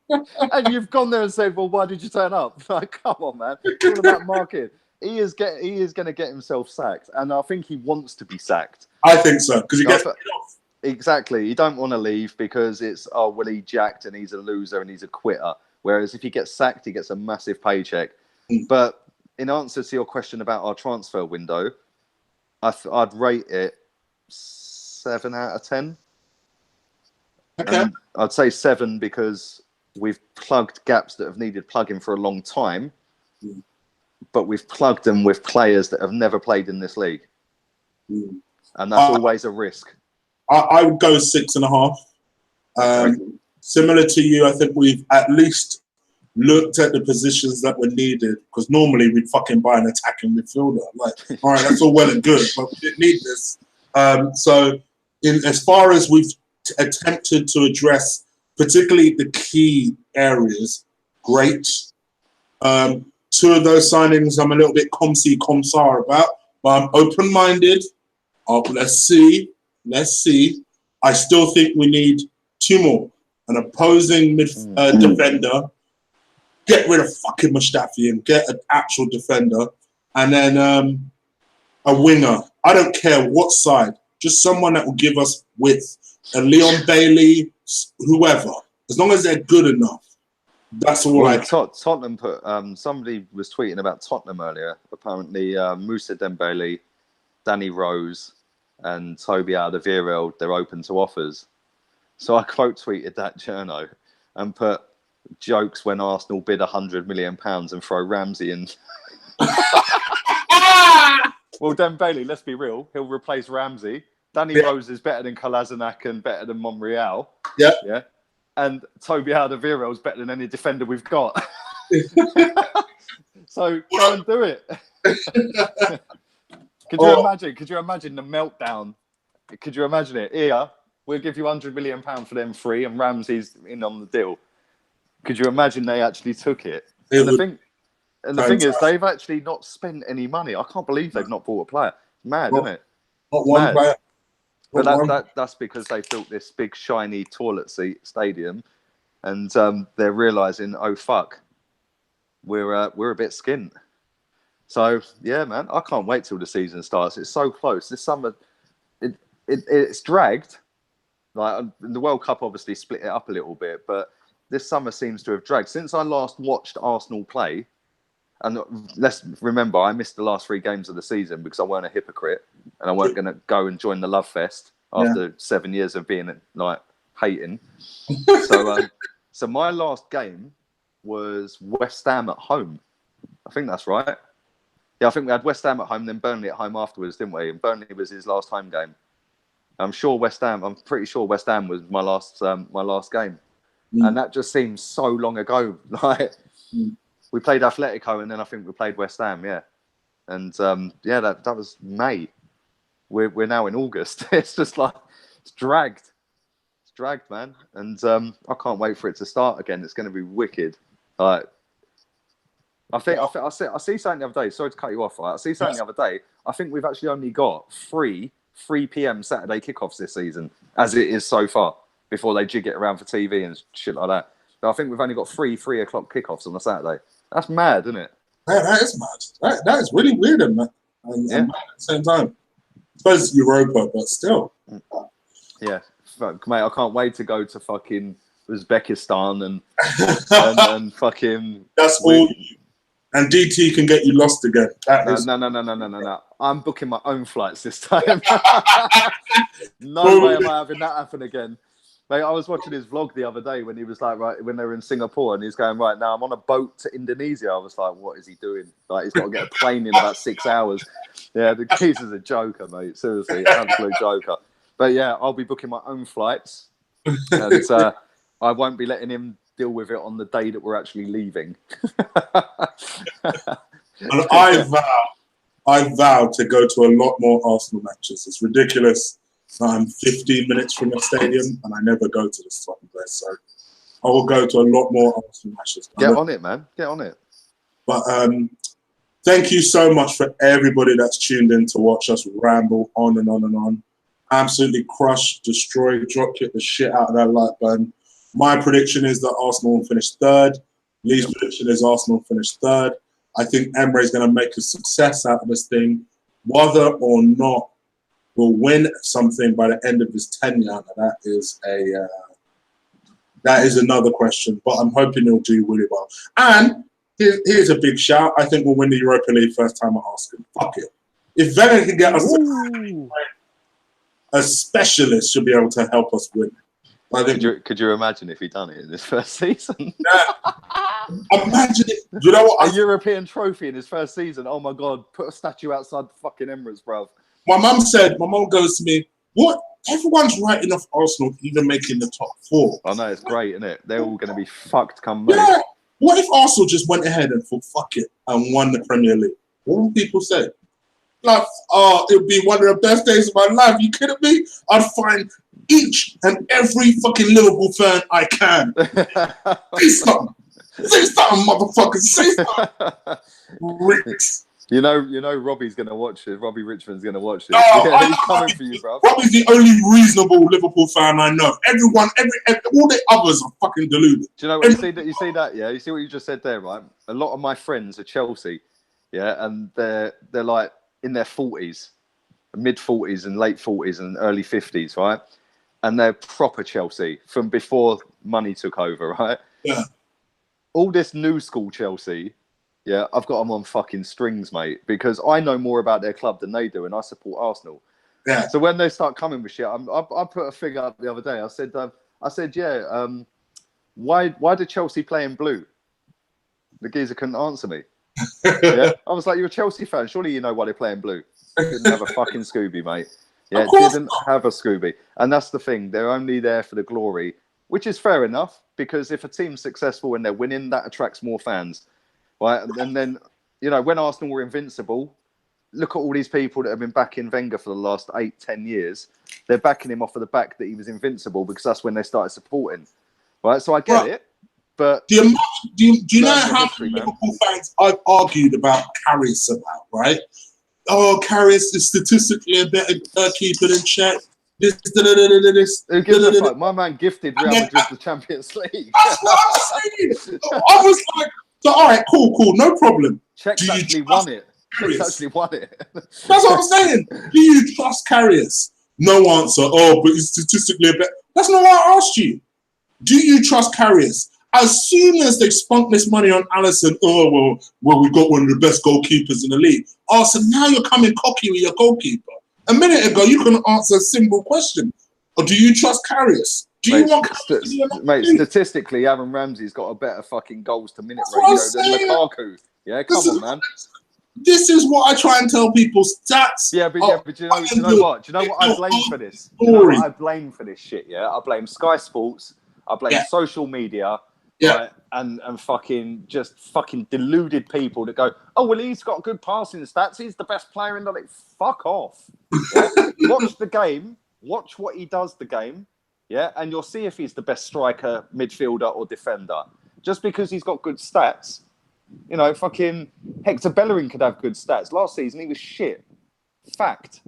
And you've gone there and said, well, why did you turn up? Like, come on, man. It's all about market. He is going to get himself sacked. And I think he wants to be sacked. I think so, because he gets paid off. Exactly. You don't want to leave because it's, oh, well, he jacked and he's a loser and he's a quitter. Whereas if he gets sacked, he gets a massive paycheck. But in answer to your question about our transfer window, I'd rate it 7 out of 10. Okay. I'd say 7 because we've plugged gaps that have needed plugging for a long time, but we've plugged them with players that have never played in this league. And that's always a risk. I would go 6.5. Similar to you, I think we've at least looked at the positions that were needed, because normally we'd fucking buy an attacking midfielder. Like, all right, that's all well and good, but we didn't need this. So as far as we've attempted to address particularly the key areas, great. 2 of those signings I'm a little bit com-sar about, but I'm open-minded. Let's see. I still think we need 2 more. An opposing defender, get rid of fucking Mustafi and get an actual defender, and then a winger. I don't care what side, just someone that will give us width. A Leon Bailey, whoever, as long as they're good enough. That's all. Tottenham put. Somebody was tweeting about Tottenham earlier. Apparently, Moussa Dembele, Danny Rose, and Toby Alderweireld, they're open to offers. So I quote tweeted that journo, and put jokes when Arsenal bid £100 million and throw Ramsey in. Well, Dembele, let's be real, he'll replace Ramsey. Danny Rose is better than Kolasinac and better than Monreal. Yeah. And Toby Alderweireld is better than any defender we've got. So go and do it. Could you imagine the meltdown? Could you imagine it? Here, we'll give you £100 million for them free, and Ramsey's in on the deal. Could you imagine they actually took it? And the thing is, they've actually not spent any money. I can't believe they've not bought a player. Mad, isn't it? Not one player. But that's because they built this big shiny toilet seat stadium, and they're realising, oh fuck, we're a bit skint. So yeah, man, I can't wait till the season starts. It's so close. This summer, it's dragged. Like the World Cup obviously split it up a little bit, but this summer seems to have dragged. Since I last watched Arsenal play, and let's remember, I missed the last 3 games of the season because I weren't a hypocrite and I weren't going to go and join the Love Fest after 7 years of being like hating. So my last game was West Ham at home. I think that's right. Yeah, I think we had West Ham at home, then Burnley at home afterwards, didn't we? And Burnley was his last home game. I'm pretty sure West Ham was my last game. And that just seems so long ago. Like we played Atletico, and then I think we played West Ham. Yeah, and that was May. We're now in August. It's just like it's dragged, man. And I can't wait for it to start again. It's going to be wicked. Like I see something the other day. Sorry to cut you off. Right? I see something the other day. I think we've actually only got 3 p.m. Saturday kickoffs this season, as it is so far, before they jig it around for TV and shit like that. But I think we've only got 3 o'clock kickoffs on a Saturday. That's mad, isn't it? Yeah, that is mad. That is really weird and mad at the same time. I suppose it's Europa, but still. Yeah, fuck, mate, I can't wait to go to fucking Uzbekistan and fucking... That's all. And DT can get you lost again. No. I'm booking my own flights this time. No way am I having that happen again. Mate, I was watching his vlog the other day when he was like, right, when they were in Singapore, and he's going, right, now I'm on a boat to Indonesia. I was like, what is he doing? Like, he's got to get a plane in about 6 hours. Yeah, the geezer's a joker, mate. Seriously, absolute joker. But yeah, I'll be booking my own flights. And I won't be letting him deal with it on the day that we're actually leaving. And I vow to go to a lot more Arsenal matches. It's ridiculous. I'm 15 minutes from the stadium and I never go to this fucking place. So I will go to a lot more Arsenal matches. Get on it, man. Get on it. But thank you so much for everybody that's tuned in to watch us ramble on and on and on. Absolutely crush, destroy, drop kick the shit out of that like button. My prediction is that Arsenal will finish 3rd. Lee's prediction is Arsenal will finish 3rd. I think Emery is going to make a success out of this thing. Whether or not we'll win something by the end of his tenure, that is another question. But I'm hoping he'll do really well. And here's a big shout. I think we'll win the Europa League first time at Arsenal. Fuck it. If Wenger can get us a specialist should be able to help us win. I think, could you imagine if he'd done it in his first season? Yeah. Imagine it. You know what? A European trophy in his first season. Oh my God! Put a statue outside the fucking Emirates, bruv. My mum goes to me, "What? Everyone's writing off Arsenal even making the top 4." I know, it's great, isn't it? They're all going to be fucked come May. Yeah. What if Arsenal just went ahead and thought, "Fuck it," and won the Premier League? What would people say? Like, oh, it would be one of the best days of my life. You kidding me? I'd find each and every fucking Liverpool fan I can. Say something. Say something, motherfucker. Say something. Ricks. You know, Robbie's going to watch it. Robbie Richmond's going to watch it. Oh, yeah, he's coming for you, bro. Robbie's the only reasonable Liverpool fan I know. Everyone, all the others are fucking deluded. Do you know what? You see that? Yeah, you see what you just said there, right? A lot of my friends are Chelsea, yeah, and they're like in their 40s, mid 40s and late 40s and early 50s, right? And they're proper Chelsea from before money took over, right? Yeah. All this new school Chelsea, yeah, I've got them on fucking strings, mate, because I know more about their club than they do, and I support Arsenal. Yeah. So when they start coming with shit, I put a figure up the other day. I said, why did Chelsea play in blue? The geezer couldn't answer me. Yeah, I was like, you're a Chelsea fan. Surely you know why they play in blue. Didn't have a fucking Scooby, mate. Yeah, didn't have a Scooby. And that's the thing. They're only there for the glory, which is fair enough, because if a team's successful and they're winning, that attracts more fans. Right? And then, you know, when Arsenal were invincible, look at all these people that have been backing Wenger for the last 8-10 years. They're backing him off of the back that he was invincible, because that's when they started supporting. Right? So I get it. But do you know how many Liverpool fans I've argued about Karius about, right? Oh, Karius is statistically a better keeper than Chet. Who gives a fuck? My man gifted Real Madrid the Champions League. That's what I'm saying. I was like, so, all right, cool, no problem. Check's actually won it. Check's actually won it. That's what I'm saying. Do you trust Karius? No answer. Oh, but he's statistically a better. That's not what I asked you. Do you trust Karius? As soon as they spunk this money on Alisson, well, we've got one of the best goalkeepers in the league. Oh, so now you're coming cocky with your goalkeeper. A minute ago, you couldn't answer a simple question. Or do you trust Karius? Do you want mate, statistically, Aaron Ramsey's got a better fucking goals to minute ratio than Lukaku. Yeah, come on, man. This is what I try and tell people. Stats. Yeah, but do you know what? Do you know what I blame for this? Do you know what I blame for this shit? Yeah, I blame Sky Sports. I blame social media. Yeah, right? And fucking deluded people that go, oh well, he's got good passing stats. He's the best player in the league. Fuck off. Yeah? Watch the game. Watch what he does the game. Yeah, and you'll see if he's the best striker, midfielder, or defender. Just because he's got good stats, you know, fucking Hector Bellerin could have good stats. Last season he was shit. Fact.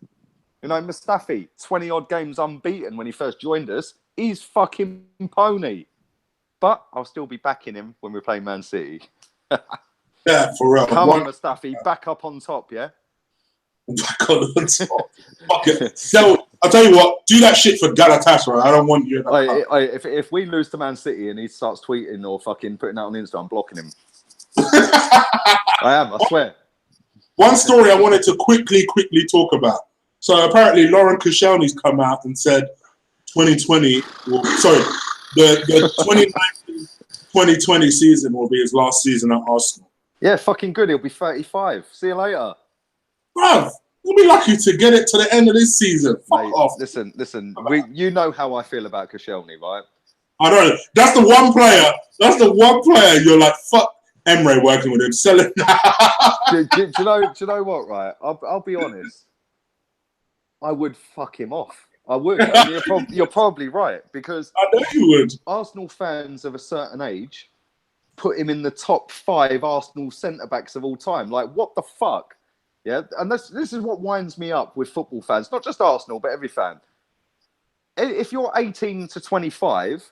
You know, Mustafi, 20 odd games unbeaten when he first joined us. He's fucking pony. But I'll still be backing him when we play Man City. Yeah, for real. Come on, Mustafi, back up on top, yeah? Back on top. Fuck it. So, I'll tell you what, do that shit for Galatasaray. I don't want you. If we lose to Man City and he starts tweeting or fucking putting that on Insta, I'm blocking him. I swear. One story I wanted to quickly talk about. So apparently Lauren Koscielny's come out and said 2020, the 2019-2020 season will be his last season at Arsenal. Yeah, fucking good. He'll be 35. See you later. Bruv, we'll be lucky to get it to the end of this season. Fuck off. Listen. You know how I feel about Koscielny, right? I know. That's the one player you're like, fuck Emery working with him. Selling. do you know what, right? I'll be honest. I would fuck him off. I would. I mean, you're probably right, because I know you would. Arsenal fans of a certain age put him in the top 5 Arsenal centre-backs of all time. Like, what the fuck? Yeah, and this is what winds me up with football fans, not just Arsenal, but every fan. If you're 18 to 25,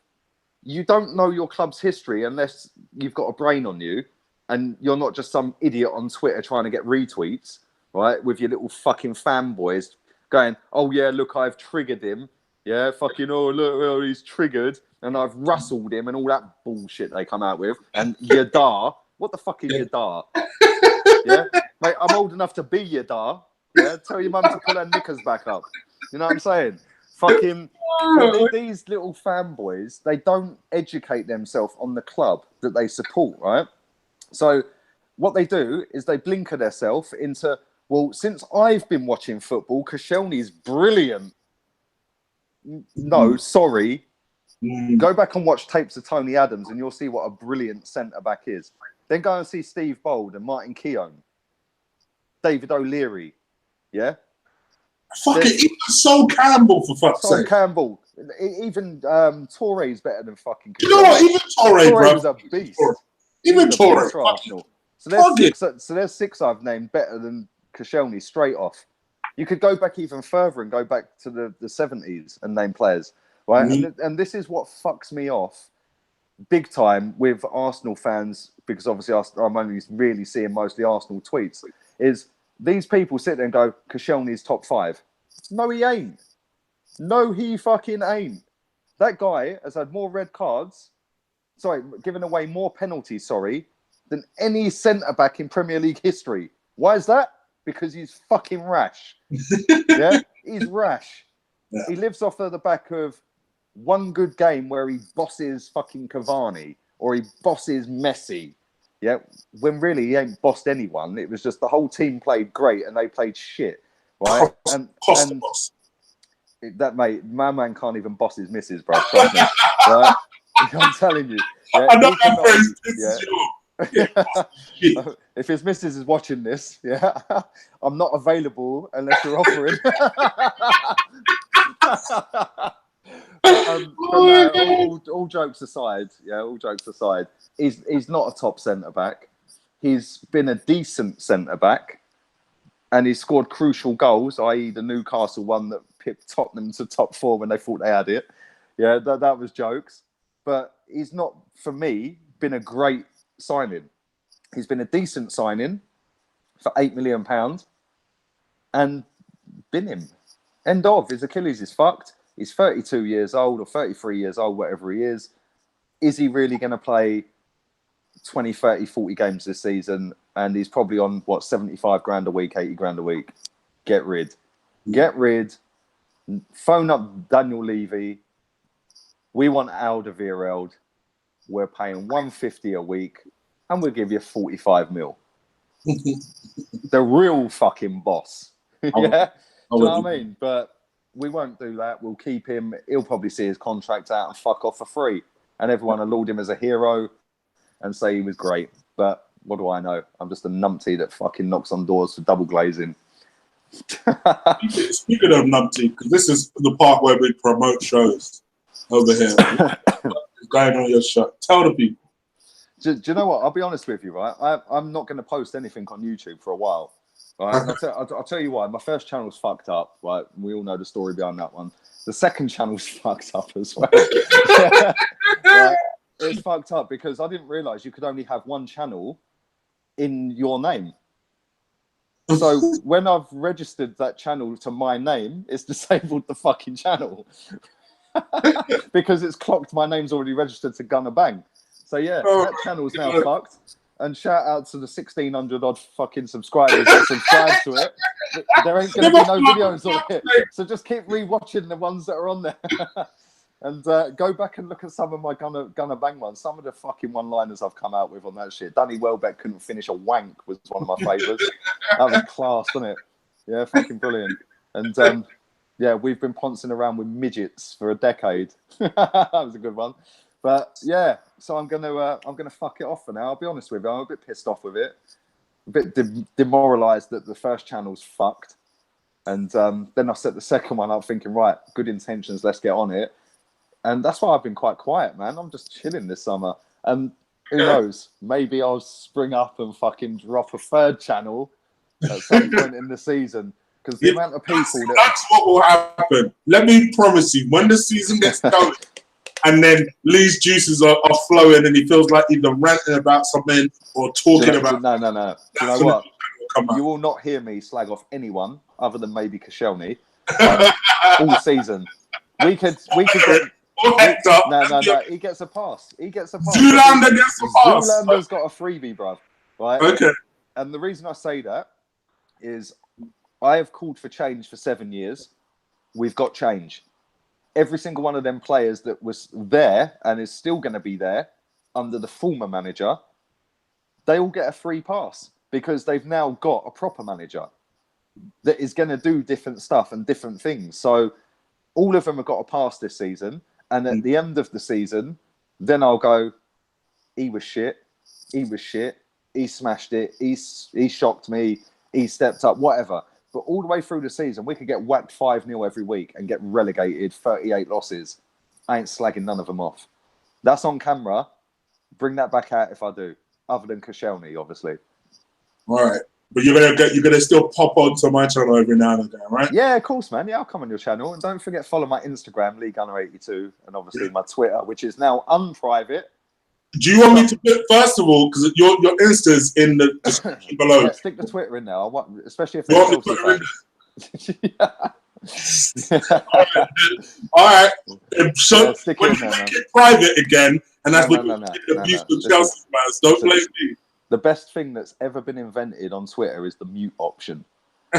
you don't know your club's history unless you've got a brain on you, and you're not just some idiot on Twitter trying to get retweets, right, with your little fucking fanboys going, oh yeah, look, I've triggered him. Yeah, fucking, oh, look, he's triggered. And I've rustled him and all that bullshit they come out with. And Yadar. What the fuck is Yadar? Yeah? Mate, I'm old enough to be Yadar. Yeah? Tell your mum to pull her knickers back up. You know what I'm saying? Fucking, these little fanboys, they don't educate themselves on the club that they support, right? So what they do is they blinker themselves into, well, since I've been watching football, Koscielny's brilliant. No, sorry. Go back and watch tapes of Tony Adams and you'll see what a brilliant centre-back is. Then go and see Steve Bold and Martin Keown. David O'Leary. Yeah? Fuck it, even Sol Campbell, for fuck's sake. Sol Campbell. Even Torreira's better than fucking Koscielny. You know what? Even Torreira was a beast. Even Torreira. So there's 6 I've named better than Koscielny straight off. You could go back even further and go back to the 70s and name players, right? Mm-hmm. And this is what fucks me off big time with Arsenal fans, because obviously I'm only really seeing mostly Arsenal tweets, is these people sit there and go, Koscielny's top 5. No, he ain't. No, he fucking ain't. That guy has had more red cards, given away more penalties, than any centre-back in Premier League history. Why is that? Because he's fucking rash. Yeah? He's rash. Yeah. He lives off of the back of one good game where he bosses fucking Cavani or he bosses Messi. Yeah, when really he ain't bossed anyone. It was just the whole team played great and they played shit, right? And that mate, my man can't even boss his missus, bro. Trust me, right? I'm telling you. Yeah, I know that phrase pisses you off. If his missus is watching this, yeah, I'm not available unless you're offering. All jokes aside, he's not a top centre back. He's been a decent centre back, and he's scored crucial goals, i.e., the Newcastle one that pipped Tottenham to top 4 when they thought they had it. Yeah, that was jokes, but he's not, for me, been a great signing. He's been a decent signing for £8 million, and bin him. End of. His Achilles is fucked. He's 32 years old or 33 years old, whatever he is. Is he really going to play 20, 30, 40 games this season? And he's probably on, 75 grand a week, 80 grand a week. Get rid. Get rid. Phone up Daniel Levy. We want Alderweireld. We're paying 150 a week and we'll give you 45 mil. The real fucking boss. Yeah? Do you know what I mean? But we won't do that. We'll keep him. He'll probably see his contract out and fuck off for free. And everyone will laud him as a hero and say he was great. But what do I know? I'm just a numpty that fucking knocks on doors for double glazing. Speaking of numpty, because this is the part where we promote shows over here. Going on your show. Tell the people. Do you know what? I'll be honest with you, right? I'm not going to post anything on YouTube for a while. Right? I'll tell you why. My first channel's fucked up, right? We all know the story behind that one. The second channel's fucked up as well. Right? It's fucked up because I didn't realise you could only have one channel in your name. So when I've registered that channel to my name, it's disabled the fucking channel. Because it's clocked my name's already registered to Gunner Bang. So yeah, that channel's now fucked. And shout out to the 1,600 odd fucking subscribers that subscribe to it. There ain't going to be no videos on it. So just keep rewatching the ones that are on there. And go back and look at some of my Gunner Bang ones. Some of the fucking one-liners I've come out with on that shit. Danny Welbeck couldn't finish a wank was one of my favourites. That was class, wasn't it? Yeah, fucking brilliant. And yeah, we've been poncing around with midgets for a decade. That was a good one. But yeah, so I'm gonna fuck it off for now. I'll be honest with you, I'm a bit pissed off with it, a bit demoralised that the first channel's fucked, and then I set the second one up thinking, right, good intentions, let's get on it, and that's why I've been quite quiet, man. I'm just chilling this summer, and who knows, maybe I'll spring up and fucking drop a third channel at some point in the season. Because the amount of people that's what will happen. Let me promise you, when the season gets going. And then Lee's juices are flowing and he feels like either ranting about something or talking about... No. You know what? You will not hear me slag off anyone other than maybe Koscielny all season. We could get... No. He gets a pass. Zoolander gets a pass. Zoolander's got a freebie, bruv. Right? Okay. And the reason I say that is I have called for change for 7 years. We've got change. Every single one of them players that was there and is still going to be there under the former manager, they all get a free pass because they've now got a proper manager that is going to do different stuff and different things. So all of them have got a pass this season. And at the end of the season, then I'll go, he was shit. He smashed it. He shocked me. He stepped up, whatever. But all the way through the season, we could get whacked 5-0 every week and get relegated, 38 losses. I ain't slagging none of them off. That's on camera. Bring that back out if I do. Other than Koscielny, obviously. All right. But you're gonna still pop onto my channel every now and again, right? Yeah, of course, man. Yeah, I'll come on your channel. And don't forget, follow my Instagram, LeeGunner82, and obviously my Twitter, which is now unprivate. Do you want me to put, first of all, because your Insta's in the description below. Yeah, stick the Twitter in there. I want, especially if they're Chelsea fans. All right. So stick when it you in there, make it private again, and that's when you get abused with Listen, Chelsea fans, don't blame me. The best thing that's ever been invented on Twitter is the mute option.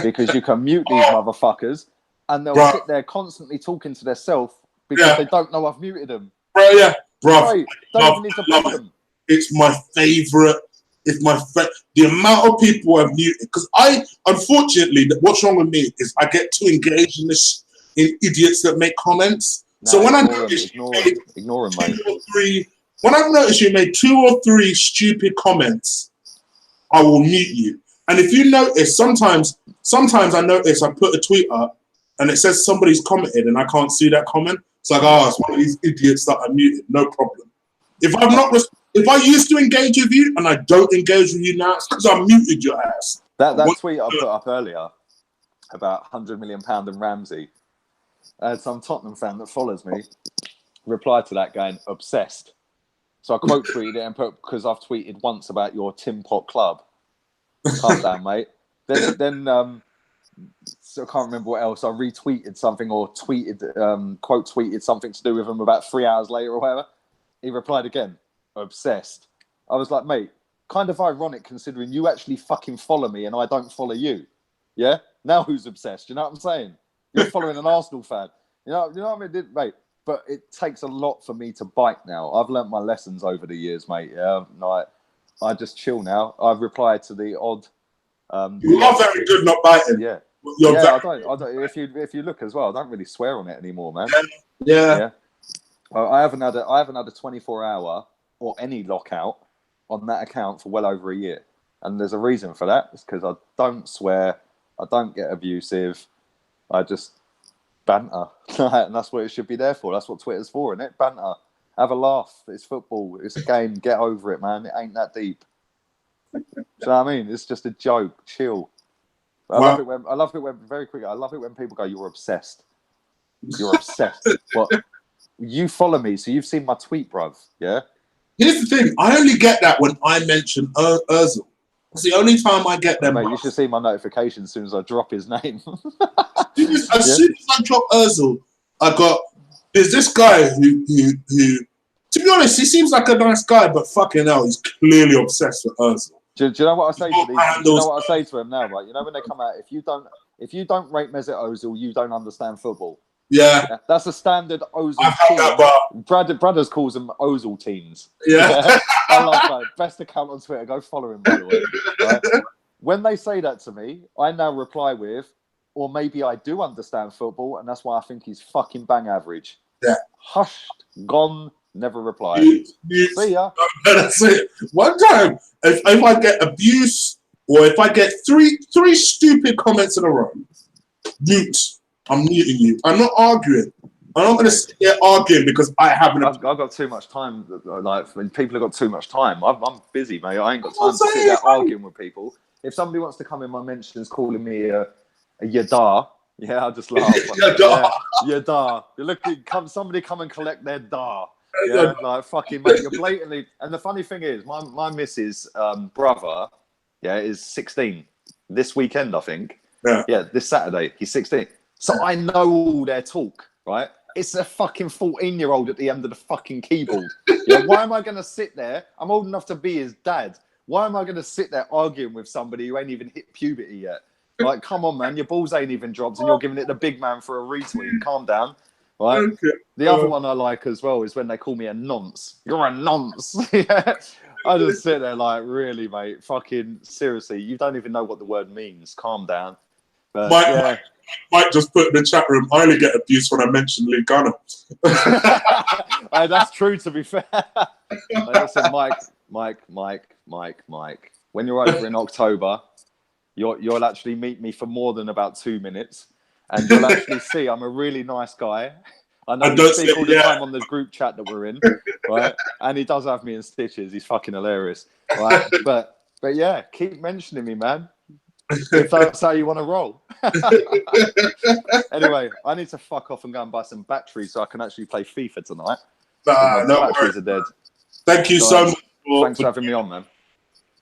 Because you can mute these motherfuckers and they'll sit there constantly talking to themselves because they don't know I've muted them. Bro, yeah, bro. Right, don't even need to block them. It's my favorite. The amount of people I've muted, because unfortunately, what's wrong with me is I get too engaged in idiots that make comments. Nah, so when I ignore notice them, mate. When I've noticed you made 2 or 3 stupid comments, I will mute you. And if you notice, sometimes I notice I put a tweet up and it says somebody's commented and I can't see that comment. It's like, it's one of these idiots that I muted. No problem. If I used to engage with you and I don't engage with you now, it's because I muted your ass. That tweet I put up earlier about £100 million and Ramsey, I had some Tottenham fan that follows me reply to that going, obsessed. So I quote tweeted it and put, because I've tweeted once about your Tim Pot club. Calm down, mate. Then so I can't remember what else. I retweeted something or quote tweeted something to do with him about 3 hours later or whatever. He replied again, obsessed. I was like, mate, kind of ironic considering you actually fucking follow me and I don't follow you. Yeah? Now who's obsessed? You know what I'm saying? You're following an Arsenal fan. You know what I mean, mate? But it takes a lot for me to bite now. I've learnt my lessons over the years, mate. Yeah, like I just chill now. I've replied to the odd. You are very good not biting. Yeah, I don't. If you look as well, I don't really swear on it anymore, man. Yeah. I haven't had a 24-hour or any lockout on that account for well over a year, and there's a reason for that. It's because I don't swear, I don't get abusive, I just banter, and that's what it should be there for. That's what Twitter's for, isn't it? Banter, have a laugh. It's football. It's a game. Get over it, man. It ain't that deep. Do you know what I mean? It's just a joke. Chill. I love it when very quickly. I love it when people go, "You're obsessed. You're obsessed." But you follow me, so you've seen my tweet, bruv. Yeah. Here's the thing. I only get that when I mention Ozil. It's the only time I get them. Mate, you should see my notifications as soon as I drop his name. As soon as I drop Ozil, there's this guy who, to be honest, he seems like a nice guy, but fucking hell, he's clearly obsessed with Ozil. Do you know what I say to these? Do you know what I say to him now? Right? You know when they come out, if you don't rate Mesut Ozil, you don't understand football. Yeah. That's a standard Ozil team. Brothers calls them Ozil teams. Yeah. I love that. Best account on Twitter. Go follow him, by the way. Right? When they say that to me, I now reply with, or maybe I do understand football, and that's why I think he's fucking bang average. Yeah. Hushed, gone, never replied. See ya. That's it. One time, if I get abuse, or if I get three stupid comments in a row, mute. I'm muting you. I'm not arguing. I'm not going to sit there arguing because I haven't. I've got too much time. Like when people have got too much time, I'm busy, mate. I ain't got time to sit there arguing with people. If somebody wants to come in my mentions calling me a yadar, yeah, I'll just laugh. Yadar. You're looking. Somebody come and collect their dar. Yeah, like fucking mate. You're blatantly. And the funny thing is, my missus' brother, is 16 this weekend, I think. Yeah, this Saturday he's 16. So I know all their talk, right? It's a fucking 14-year-old at the end of the fucking keyboard. Yeah, why am I going to sit there? I'm old enough to be his dad. Why am I going to sit there arguing with somebody who ain't even hit puberty yet? Like, come on, man. Your balls ain't even dropped and you're giving it the big man for a retweet. Calm down, right? Okay. The other one I like as well is when they call me a nonce. You're a nonce. Yeah. I just sit there like, really, mate? Fucking seriously. You don't even know what the word means. Calm down. But, Mike just put in the chat room, I only get abuse when I mention Lee Gunner. That's true, to be fair. Listen, Mike. When you're over in October, you'll actually meet me for more than about 2 minutes. And you'll actually see I'm a really nice guy. I know you speak all the time on the group chat that we're in, right? And he does have me in stitches. He's fucking hilarious. Right? But yeah, keep mentioning me, man. If that's how you want to roll. Anyway, I need to fuck off and go and buy some batteries so I can actually play FIFA tonight. No batteries are dead. Thank you so much. Thanks for having me on, man.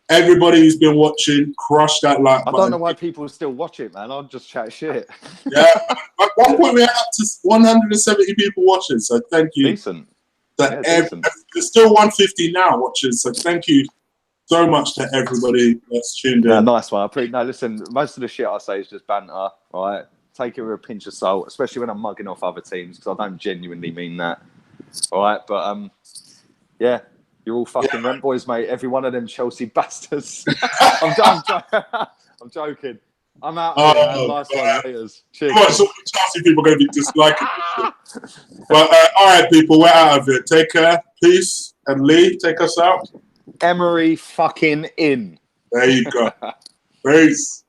Everybody who's been watching, crush that like button. I don't know why people still watch it, man. I'll just chat shit. Yeah. At one point, we had up to 170 people watching, so thank you. Decent. Decent. There's still 150 now watching, so thank you so much to everybody that's tuned in. Nice one. Listen, most of the shit I say is just banter, right? take it with a pinch of salt, especially when I'm mugging off other teams, because I don't genuinely mean that. All right, but yeah, you're all fucking rent boys, mate. Every one of them Chelsea bastards. I'm joking. I'm out of here, man. Nice one, laters. Cheers. Come on, so the Chelsea people are going to be disliking this. But all right, people, we're out of it. Take care. Peace. And Lee, take us out. Emery fucking in. There you go. Peace.